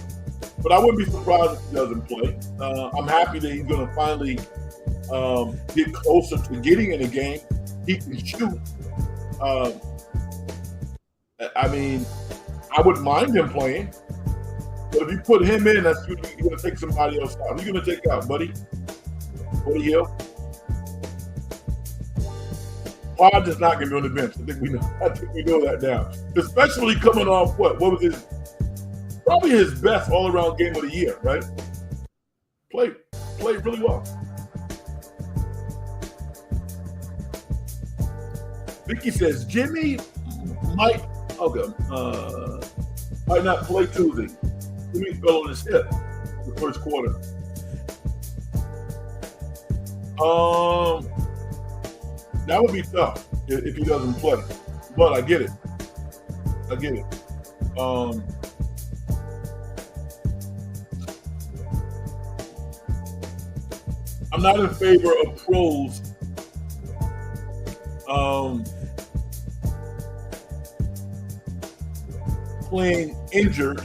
but I wouldn't be surprised if he doesn't play. I'm happy that he's going to finally get closer to getting in the game. He can shoot. I mean, I wouldn't mind him playing, but if you put him in, that's you're going to take somebody else out. Who are you going to take out, buddy? Buddy Hill? Pod is not going to be on the bench. I think we know that now. Especially coming off what was probably his best all-around game of the year, right? Played really well. Vicky says Jimmy might not play Tuesday. Jimmy fell on his hip in the first quarter. That would be tough if he doesn't play. But I get it. I'm not in favor of pros playing injured,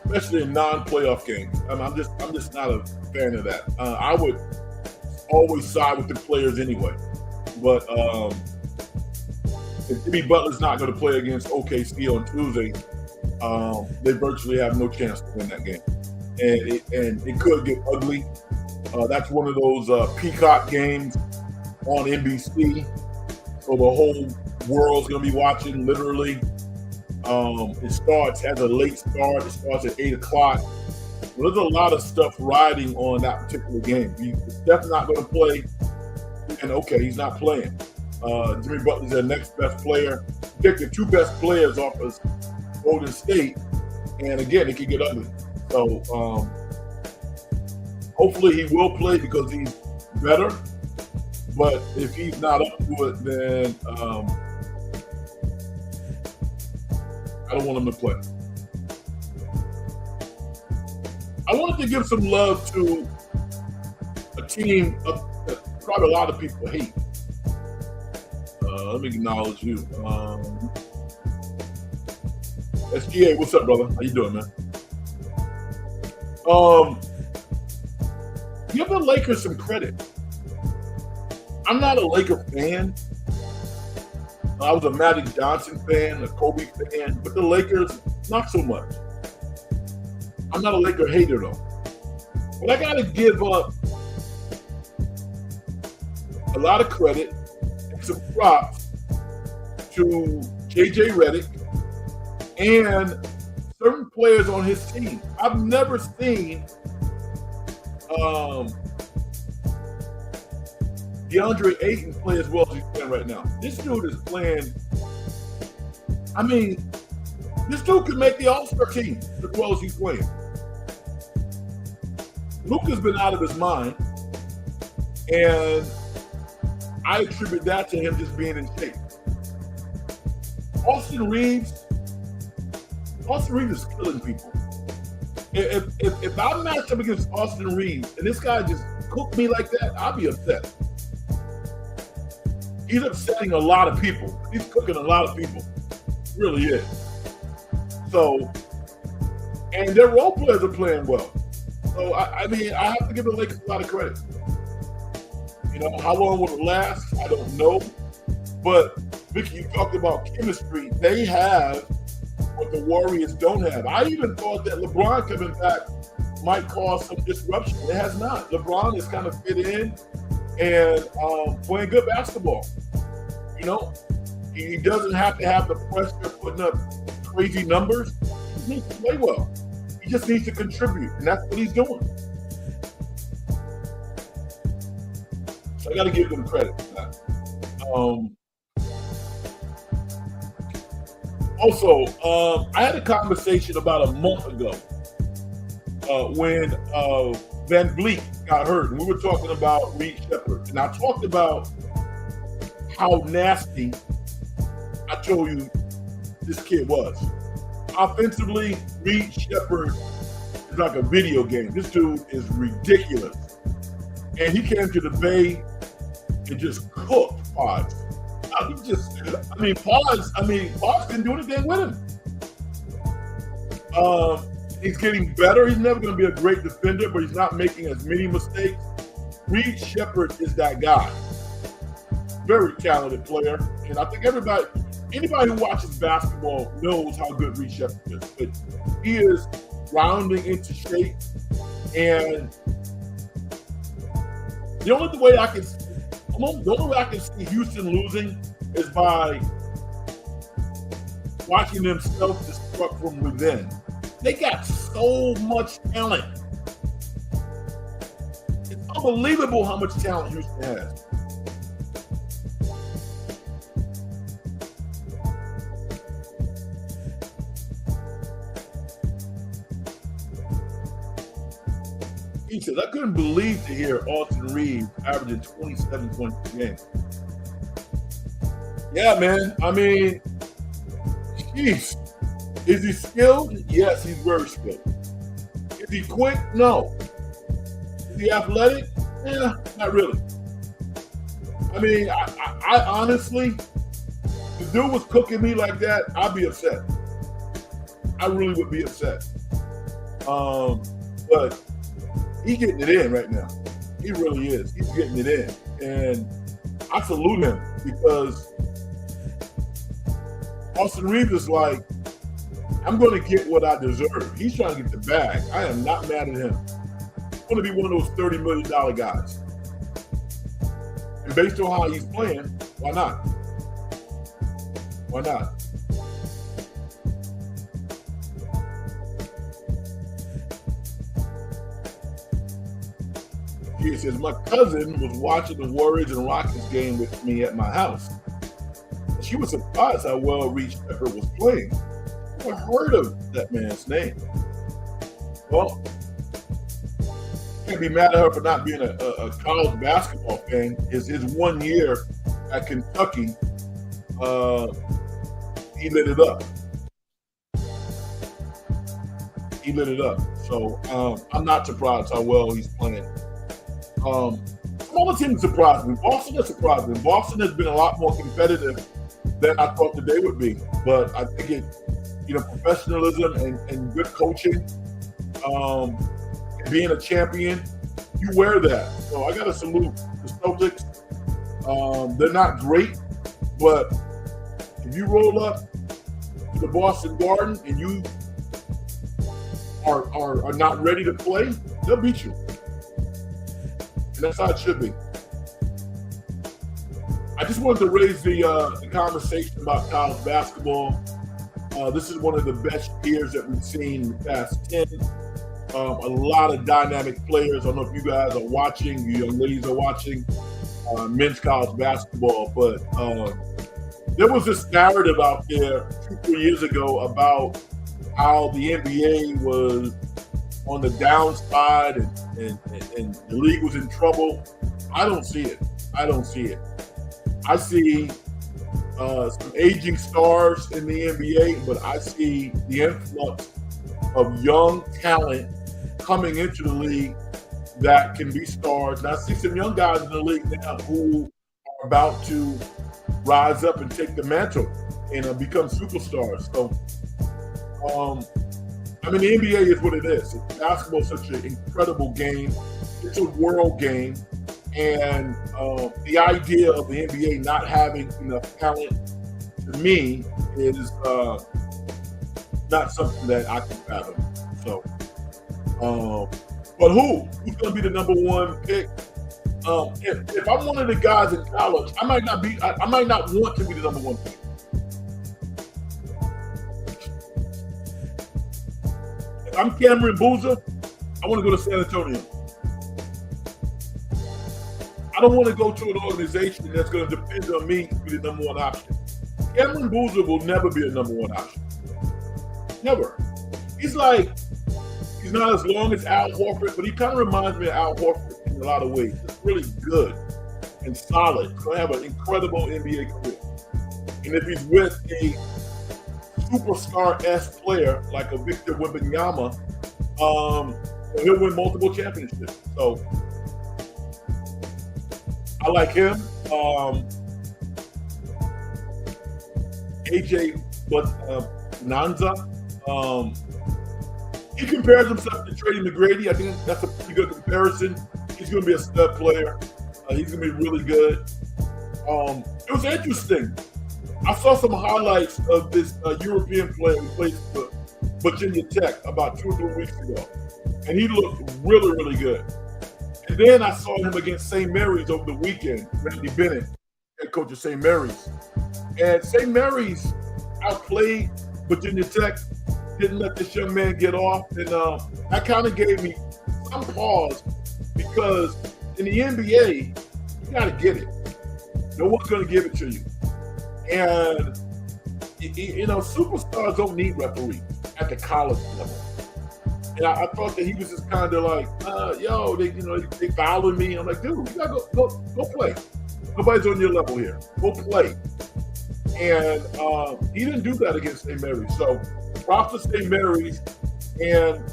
especially in non-playoff games. I'm just not a fan of that. I would always side with the players anyway. But if Jimmy Butler's not going to play against OKC on Tuesday, they virtually have no chance to win that game. And it could get ugly. That's one of those peacock games on NBC, so the whole world's gonna be watching. Literally, it has a late start. It starts at 8 o'clock. There's a lot of stuff riding on that particular game. He's definitely not going to play, and okay, he's not playing. Jimmy Butler's their next best player. Pick the two best players off of Golden State, and again, it can get ugly. So hopefully he will play because he's better. But if he's not up to it, then I don't want him to play. I wanted to give some love to a team that probably a lot of people hate. Let me acknowledge you. SGA, what's up, brother? How you doing, man? Give the Lakers some credit. I'm not a Laker fan. I was a Magic Johnson fan, a Kobe fan, but the Lakers, not so much. I'm not a Laker hater, though. But I got to give up a lot of credit and some props to JJ Redick and certain players on his team. I've never seen DeAndre Ayton play as well as he's playing right now. This dude is playing. I mean, this dude could make the All-Star team as well as he's playing. Luka's been out of his mind, and I attribute that to him just being in shape. Austin Reeves is killing people. If I match up against Austin Reeves and this guy just cooked me like that, I'll be upset. He's upsetting a lot of people. He's cooking a lot of people. He really is. So, and their role players are playing well. So, I mean, I have to give the Lakers a lot of credit. You know, how long will it last? I don't know. But, Vicky, you talked about chemistry. They have what the Warriors don't have. I even thought that LeBron coming back might cause some disruption. It has not. LeBron is kind of fit in and playing good basketball. You know, he doesn't have to have the pressure of putting up crazy numbers. He needs to play well. He just needs to contribute, and that's what he's doing. So I got to give him credit for that. Also, I had a conversation about a month ago when Van Vliet got hurt, and we were talking about Reed Sheppard, and I talked about how nasty I told you this kid was. Offensively, Reed Sheppard is like a video game. This dude is ridiculous. And he came to the Bay and just cooked Pods. Pods didn't do anything with him. He's getting better. He's never going to be a great defender, but he's not making as many mistakes. Reed Sheppard is that guy. Very talented player. And I think anybody who watches basketball knows how good Reed Sheppard is. But he is rounding into shape. And the only way I can see Houston losing is by watching them self-destruct from within. They got so much talent. It's unbelievable how much talent Houston has. He says, I couldn't believe to hear Austin Reeves averaging 27 points per game. Yeah, man. I mean, jeez. Is he skilled? Yes, he's very skilled. Is he quick? No. Is he athletic? Yeah, not really. I mean, I honestly, if the dude was cooking me like that, I'd be upset. I really would be upset. But he's getting it in right now. He really is. He's getting it in. And I salute him because Austin Reeves is like, I'm going to get what I deserve. He's trying to get the bag. I am not mad at him. He's going to be one of those $30 million guys. And And based on how he's playing, why not? Why not? He says, my cousin was watching the Warriors and Rockets game with me at my house. And she was surprised how well Reese Pepper was playing. I never heard of that man's name. Well, can't be mad at her for not being a college basketball fan. His 1 year at Kentucky, he lit it up. He lit it up. So I'm not surprised how well he's playing. Some other teams surprised me. Boston has surprised me. Boston has been a lot more competitive than I thought that they would be. But I think it, professionalism and good coaching, being a champion, you wear that. So I got to salute the Celtics. They're not great, but if you roll up to the Boston Garden and you are not ready to play, they'll beat you. And that's how it should be. I just wanted to raise the conversation about college basketball. This is one of the best years that we've seen in the past 10. A lot of dynamic players. I don't know if you guys are watching, you young ladies are watching men's college basketball, but there was this narrative out there 2-3 years ago about how the NBA was on the downside and the league was in trouble. I don't see it. I see some aging stars in the NBA, but I see the influx of young talent coming into the league that can be stars. And I see some young guys in the league now who are about to rise up and take the mantle and become superstars. So, the NBA is what it is. Basketball is such an incredible game. It's a world game. And the idea of the NBA not having enough talent, to me, is not something that I can fathom. So, but who's going to be the number one pick? If I'm one of the guys in college, I might not want to be the number one pick. If I'm Cameron Boozer, I want to go to San Antonio. I don't want to go to an organization that's going to depend on me to be the number one option. Cameron Boozer will never be a number one option. Never. He's not as long as Al Horford, but he kind of reminds me of Al Horford in a lot of ways. He's really good and solid. He's going to have an incredible NBA career. And if he's with a superstar-esque player like a Victor Wembanyama, he'll win multiple championships. So I like him. AJ Nanza. He compares himself to Tracy McGrady. I think that's a pretty good comparison. He's going to be a stud player. He's going to be really good. It was interesting. I saw some highlights of this European player who played for Virginia Tech about 2 or 3 weeks ago. And he looked really, really good. And then I saw him against St. Mary's over the weekend, Randy Bennett, head coach of St. Mary's. And St. Mary's outplayed Virginia Tech, didn't let this young man get off. And that kind of gave me some pause because in the NBA, you got to get it. No one's going to give it to you. And, superstars don't need referees at the college level. And I thought that he was just kind of like, they fouling me. I'm like, dude, you gotta go play. Nobody's on your level here. Go play. And he didn't do that against St. Mary's. So props to St. Mary's. And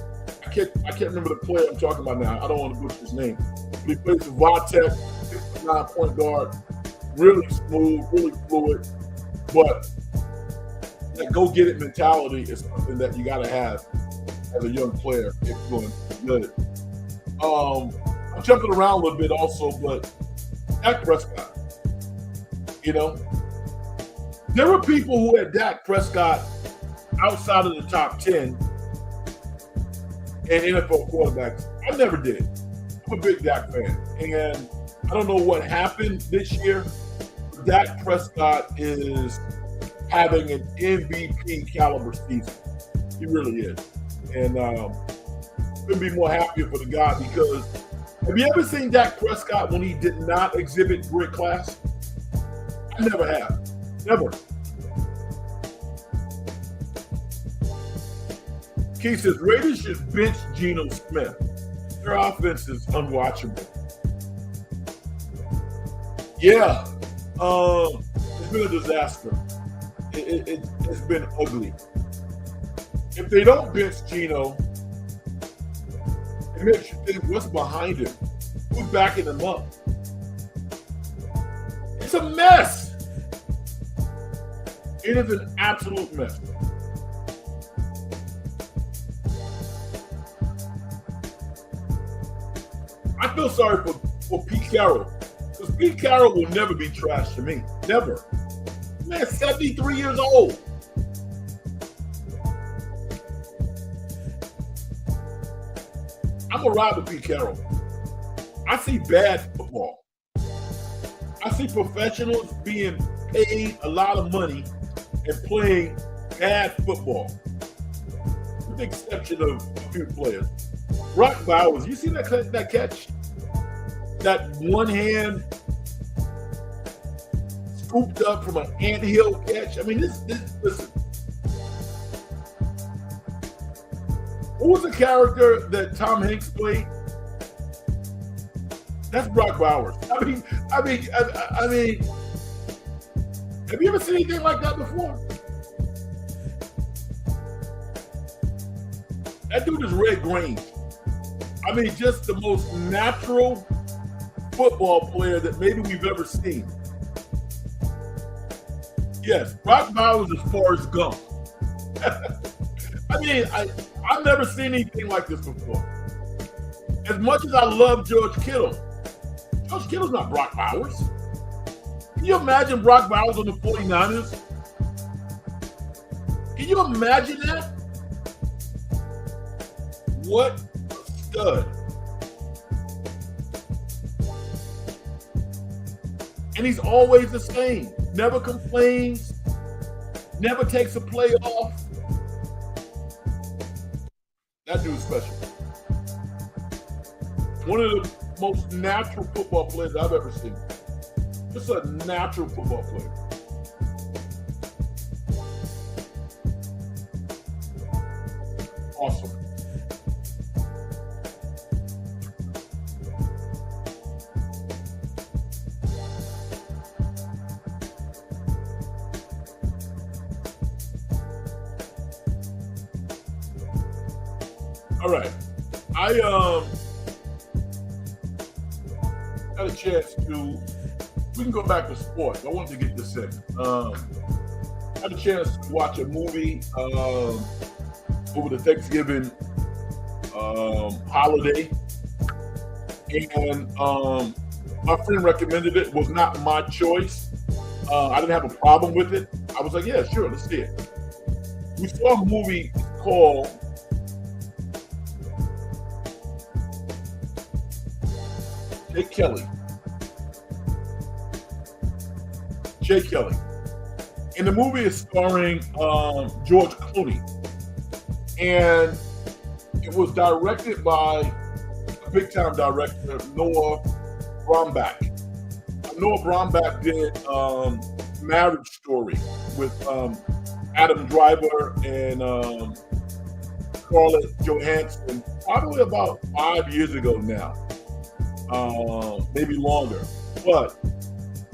I can't remember the player I'm talking about now. I don't want to butcher his name. But he plays for Vatek, 6'9" point guard, really smooth, really fluid. But that go-get-it mentality is something that you got to have as a young player if you're going good. I'm jumping around a little bit also, but Dak Prescott, there were people who had Dak Prescott outside of the top 10 in NFL quarterbacks. I never did. I'm a big Dak fan. And I don't know what happened this year. Dak Prescott is having an MVP caliber season. He really is. And couldn't be more happier for the guy because have you ever seen Dak Prescott when he did not exhibit great class? I never have. Never. Keith says Raiders should bench Geno Smith. Their offense is unwatchable. Yeah. It's been a disaster. It's been ugly. If they don't bench Geno, it makes you think what's behind him. Who's backing him up? It's a mess. It is an absolute mess. I feel sorry for Pete Carroll. Because Pete Carroll will never be trash to me. Never. Man, 73 years old. I'm going to ride with Pete Carroll. I see bad football. I see professionals being paid a lot of money and playing bad football. With the exception of a few players. Brock Bowers, you see that catch? That one hand scooped up from an anthill catch. I mean, listen. Who was the character that Tom Hanks played? That's Brock Bowers. I mean, have you ever seen anything like that before? That dude is Red Grange. I mean, just the most natural football player that maybe we've ever seen. Yes, Brock Bowers is Forrest Gump. I mean, I've never seen anything like this before. As much as I love George Kittle Kittle's not Brock Bowers. Can you imagine Brock Bowers on the 49ers? Can you imagine that? What a stud. And he's always the same. Never complains. Never takes a play off. That dude's special. One of the most natural football players I've ever seen. Just a natural football player. Awesome. All right. I had a chance to, we can go back to sports. I wanted to get this in. I had a chance to watch a movie over the Thanksgiving holiday. And my friend recommended it. It was not my choice. I didn't have a problem with it. I was like, yeah, sure, let's see it. We saw a movie called Jay Kelly. And the movie is starring George Clooney. And it was directed by a big-time director, Noah Baumbach. Noah Baumbach did Marriage Story with Adam Driver and Scarlett Johansson, probably about 5 years ago now. Maybe longer. But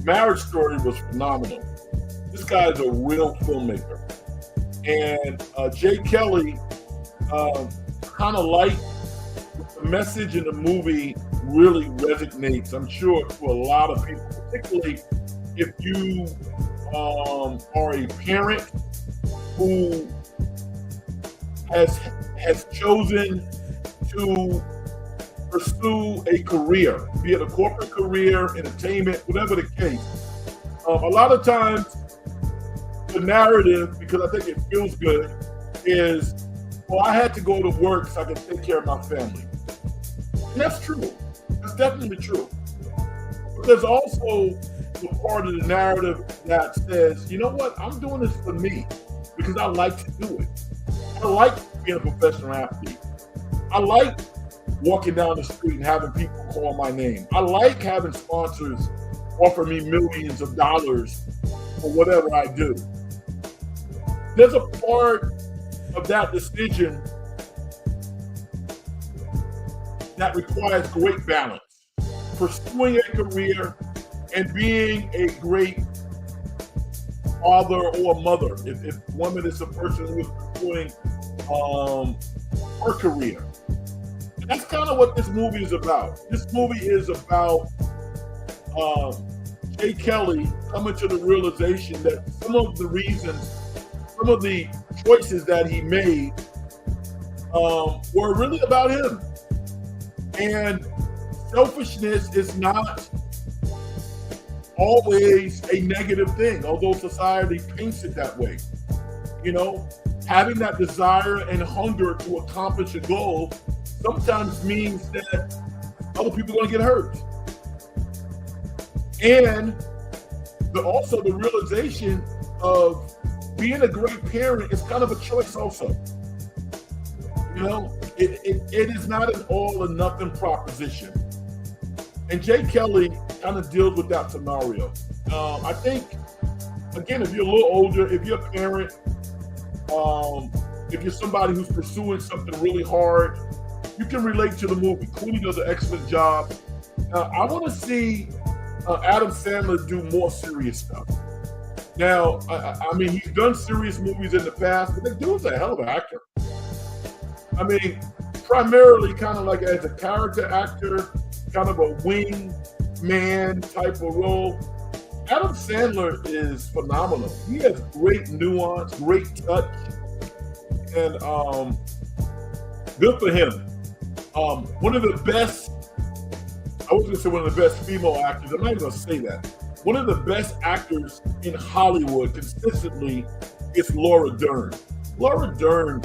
Marriage Story was phenomenal. This guy is a real filmmaker. And Jay Kelly kind of like the message in the movie really resonates, I'm sure, to a lot of people, particularly if you are a parent who has chosen to pursue a career, be it a corporate career, entertainment, whatever the case. A lot of times, the narrative, because I think it feels good, is, well, I had to go to work so I could take care of my family. And that's true. That's definitely true. But there's also the part of the narrative that says, you know what, I'm doing this for me because I like to do it. I like being a professional athlete. I like walking down the street and having people call my name. I like having sponsors offer me millions of dollars for whatever I do. There's a part of that decision that requires great balance. Pursuing a career and being a great father or mother. If woman is a person who is pursuing her career. And that's kind of what this movie is about. This movie is about Jay Kelly coming to the realization that some of the reasons, some of the choices that he made were really about him. And selfishness is not always a negative thing, although society paints it that way. You know, having that desire and hunger to accomplish a goal sometimes means that other people are going to get hurt. And also the realization of being a great parent is kind of a choice also. You know, it is not an all or nothing proposition. And Jay Kelly kind of deals with that scenario. I think, again, if you're a little older, if you're a parent, if you're somebody who's pursuing something really hard, you can relate to the movie. Clooney does an excellent job. I want to see Adam Sandler do more serious stuff. Now, I mean, he's done serious movies in the past, but the dude's a hell of an actor. I mean, primarily kind of like as a character actor, kind of a wing man type of role. Adam Sandler is phenomenal. He has great nuance, great touch, and good for him. One of the best, I was going to say one of the best female actors, I'm not even going to say that. One of the best actors in Hollywood consistently is Laura Dern. Laura Dern,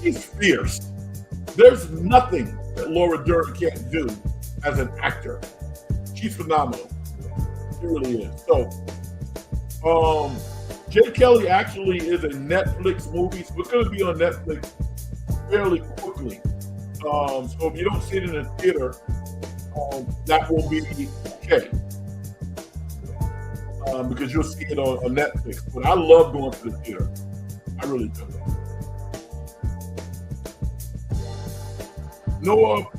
she's fierce. There's nothing that Laura Dern can't do as an actor. She's phenomenal. She really is. So, Jay Kelly actually is a Netflix movie, so it's going to be on Netflix fairly quickly. So if you don't see it in the theater, that will be okay. Because you'll see it on Netflix. But I love going to the theater. I really do. Noah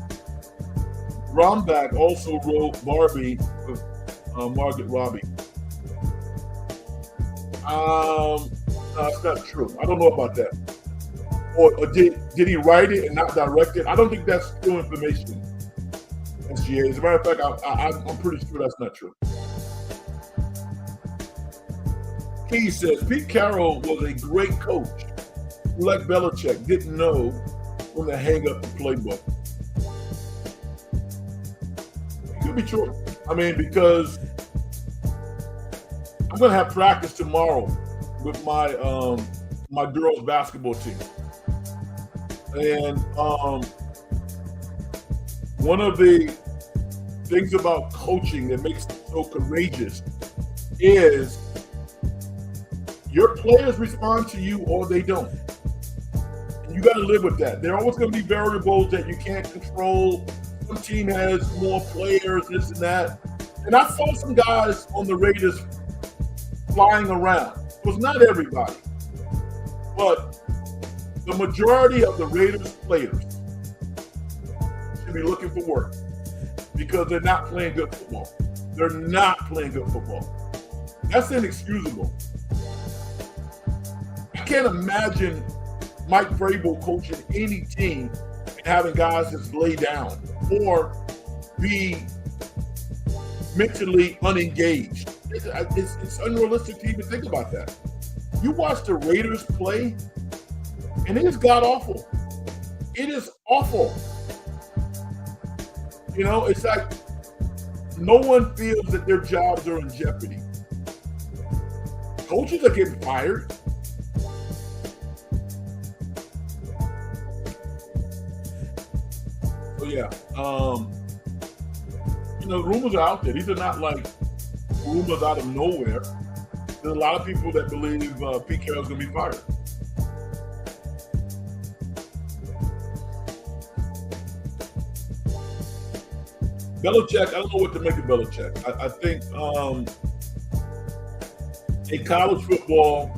Baumbach also wrote Barbie with Margaret Robbie. No, that's not true. I don't know about that. Or did he write it and not direct it? I don't think that's true information. SGA. As a matter of fact, I'm pretty sure that's not true. He says Pete Carroll was a great coach who, like Belichick, didn't know when to hang up the playbook. It could be true. I mean, because I'm going to have practice tomorrow with my my girls' basketball team. And one of the things about coaching that makes it so courageous is your players respond to you or they don't. And you got to live with that. There are always going to be variables that you can't control. Some team has more players, this and that. And I saw some guys on the Raiders flying around. It was not everybody. But the majority of the Raiders players should be looking for work because they're not playing good football. They're not playing good football. That's inexcusable. I can't imagine Mike Vrabel coaching any team and having guys just lay down or be mentally unengaged. It's unrealistic to even think about that. You watch the Raiders play, and it is god-awful. It is awful. You know, it's like no one feels that their jobs are in jeopardy. Coaches are getting fired. So yeah, rumors are out there. These are not like rumors out of nowhere. There's a lot of people that believe Pete Carroll's going to be fired. Belichick, I don't know what to make of Belichick. I think in college football,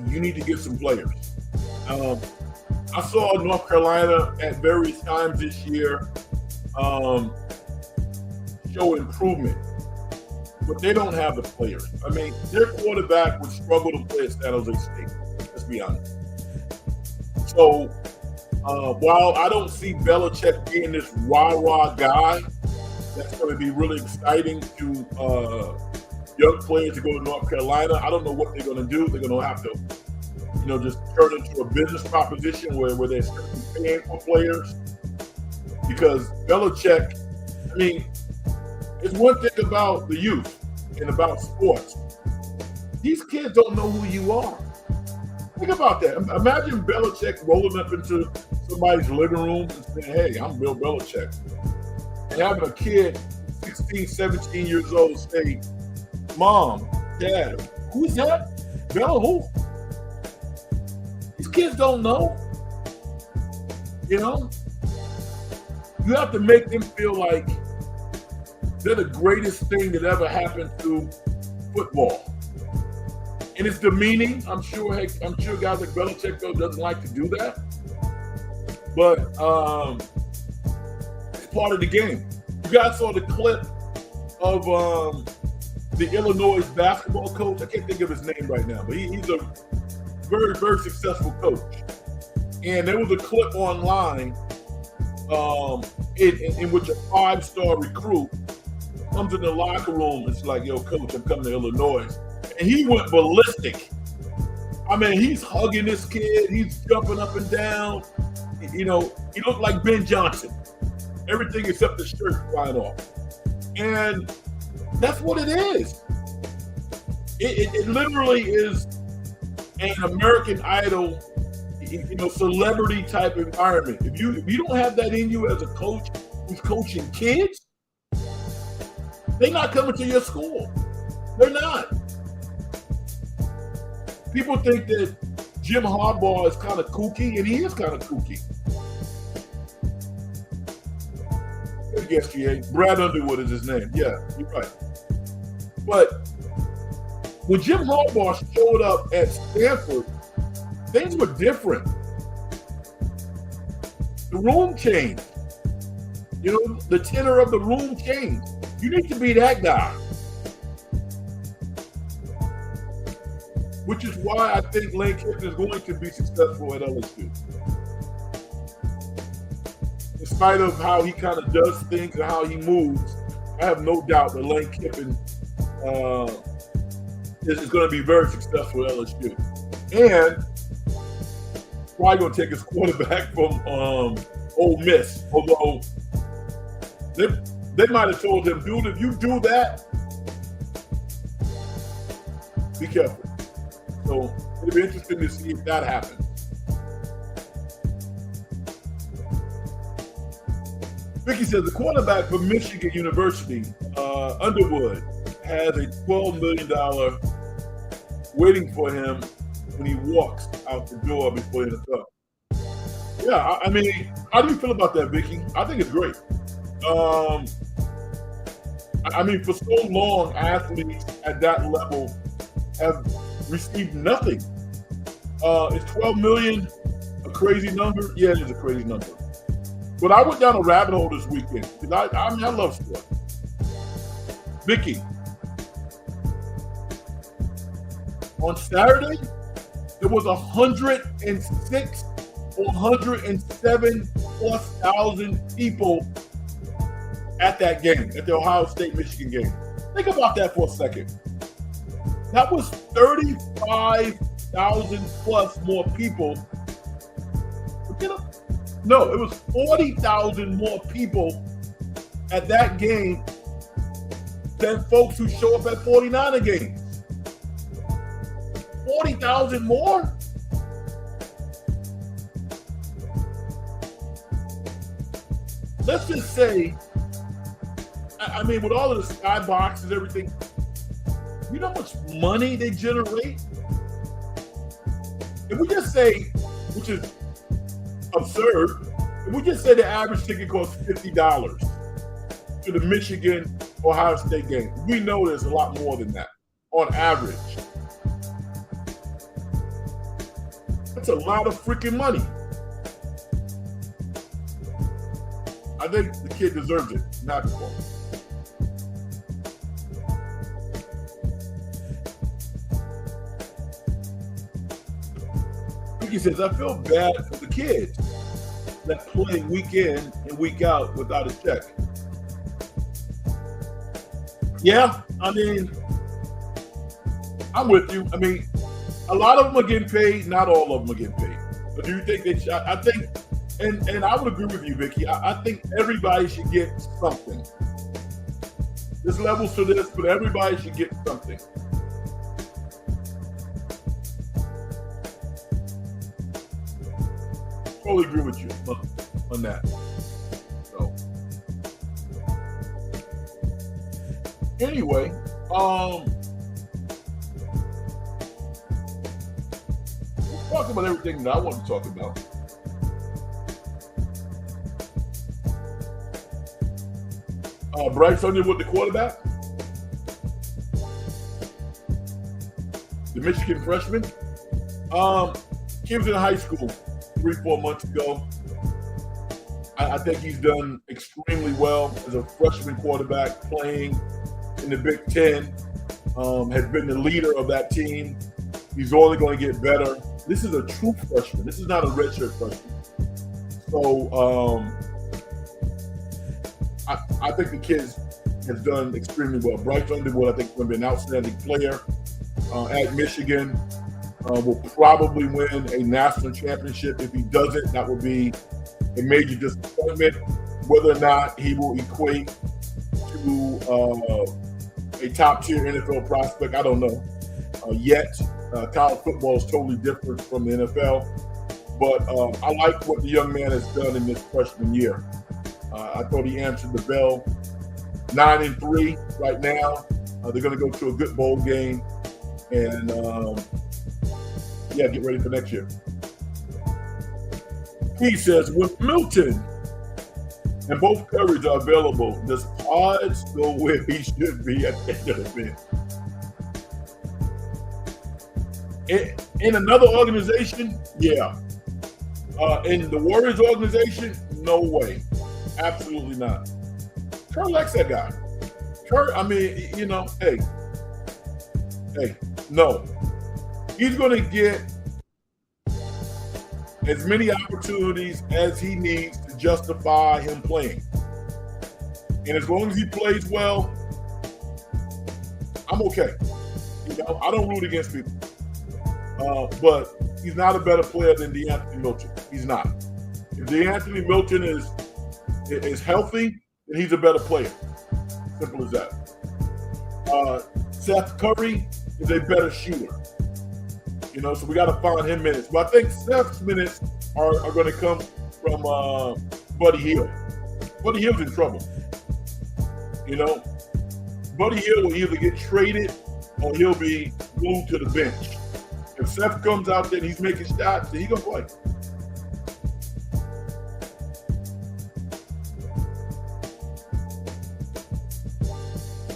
you need to get some players. I saw North Carolina at various times this year show improvement, but they don't have the players. I mean, their quarterback would struggle to play at San Jose State. Let's be honest. So while I don't see Belichick being this rah-rah guy that's going to be really exciting to young players to go to North Carolina, I don't know what they're going to do. They're going to have to, just turn it into a business proposition where they're paying for players. Because Belichick, I mean, it's one thing about the youth and about sports. These kids don't know who you are. Think about that. Imagine Belichick rolling up into somebody's living room and saying, "Hey, I'm Bill Belichick." And having a kid, 16, 17 years old, say, "Mom, Dad, who's that? Bella who?" These kids don't know. You have to make them feel like they're the greatest thing that ever happened to football. And it's demeaning. I'm sure guys like Belichick though doesn't like to do that. But it's part of the game. You guys saw the clip of the Illinois basketball coach. I can't think of his name right now, but he's a very, very successful coach. And there was a clip online in which a 5-star recruit comes in the locker room. It's like, "Yo, coach, I'm coming to Illinois." And he went ballistic. I mean, he's hugging this kid. He's jumping up and down. He looked like Ben Johnson. Everything except the shirt flying off. And that's what it is. It literally is an American Idol, celebrity type environment. If you don't have that in you as a coach who's coaching kids, they're not coming to your school. They're not. People think that Jim Harbaugh is kind of kooky, and he is kind of kooky. Good guess, GA. Brad Underwood is his name. Yeah, you're right. But when Jim Harbaugh showed up at Stanford, things were different. The room changed. The tenor of the room changed. You need to be that guy. Which is why I think Lane Kiffin is going to be successful at LSU. In spite of how he kind of does things and how he moves, I have no doubt that Lane Kiffin is going to be very successful at LSU. And probably going to take his quarterback from Ole Miss. Although they might have told him, "Dude, if you do that, be careful." So it'll be interesting to see if that happens. Vicky says the quarterback for Michigan University, Underwood, has a $12 million waiting for him when he walks out the door before the NFL. Yeah, I mean, how do you feel about that, Vicky? I think it's great. I mean, for so long, athletes at that level have received nothing. Is $12 million a crazy number? Yeah, it is a crazy number. But I went down a rabbit hole this weekend because I love sports. Vicky, on Saturday, there was 106 or 107 plus thousand people at that game, at the Ohio State-Michigan game. Think about that for a second. That was 35,000 plus more people. No, it was 40,000 more people at that game than folks who show up at 49er games. 40,000 more? Let's just say I mean, with all of the skyboxes and everything, you know how much money they generate? If we just say, which is absurd, if we just say the average ticket costs $50 to the Michigan Ohio State game, we know there's a lot more than that on average. That's a lot of freaking money. I think the kid deserves it, not the ball. He says, I feel bad for the kids that play week in and week out without a check. Yeah, I mean, I'm with you. I mean, a lot of them are getting paid. Not all of them are getting paid. But do you think they should? I think, and I would agree with you, Vicky. I think everybody should get something. There's levels to this, but everybody should get something. Totally agree with you on that. So, anyway, we'll talk about everything that I want to talk about. Bryce Underwood, the quarterback, the Michigan freshman. He was in high school 3-4 months ago. I think he's done extremely well as a freshman quarterback playing in the Big Ten. Has been the leader of that team. He's only going to get better. This is a true freshman. This is not a redshirt freshman. So I think the kid has done extremely well. Bryce Underwood, I think, is going to be an outstanding player at Michigan. Will probably win a national championship. If he doesn't, that will be a major disappointment. Whether or not he will equate to a top-tier NFL prospect, I don't know yet. College football is totally different from the NFL. But I like what the young man has done in this freshman year. I thought he answered the bell. 9-3 right now. They're going to go to a good bowl game. And get ready for next year. He says, with Milton and both Currys are available, does Pods go where he should be at the end of the bench? In another organization, yeah. In the Warriors organization, no way. Absolutely not. Kerr likes that guy. Kerr, I mean, you know, hey, no. He's going to get as many opportunities as he needs to justify him playing. And as long as he plays well, I'm okay. You know, I don't root against people. But he's not a better player than DeAnthony Milton. He's not. If DeAnthony Milton is healthy, then he's a better player. Simple as that. Seth Curry is a better shooter. You know, so we got to find him minutes. But I think Seth's minutes are going to come from Buddy Hield. Buddy Hield's in trouble. You know, Buddy Hield will either get traded or he'll be glued to the bench. If Seth comes out there and he's making shots, then he's going to play.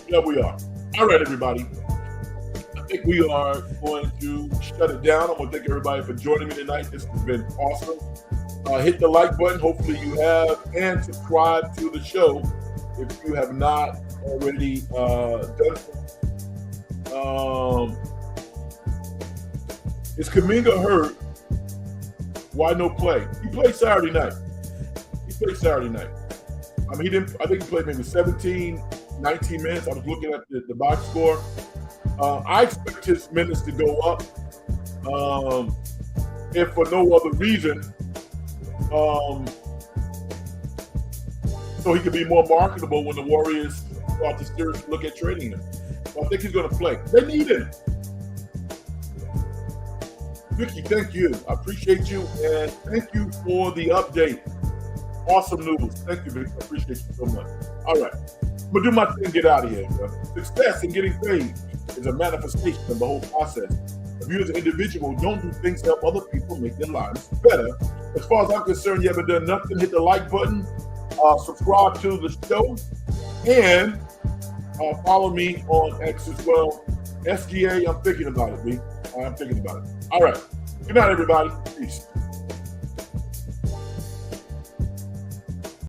Yeah, we are. All right, everybody. I think we are going to shut it down. I want to thank everybody for joining me tonight. This has been awesome. Hit the like button. Hopefully you have. And subscribe to the show if you have not already done so. Is Kuminga hurt? Why no play? He played Saturday night. I mean, I think he played maybe 17, 19 minutes. I was looking at the box score. I expect his minutes to go up, if for no other reason, so he could be more marketable when the Warriors start to seriously look at trading him. So I think he's going to play. They need him. Vicky, thank you. I appreciate you, and thank you for the update. Awesome news. Thank you, Vicky. I appreciate you so much. All right. I'm gonna do my thing and get out of here. Bro. Success in getting paid is a manifestation of the whole process. If you as an individual don't do things to help other people make their lives better, as far as I'm concerned, you haven't done nothing. Hit the like button, subscribe to the show, and follow me on X as well. SGA, I'm thinking about it, B. I'm thinking about it. All right. Good night, everybody. Peace.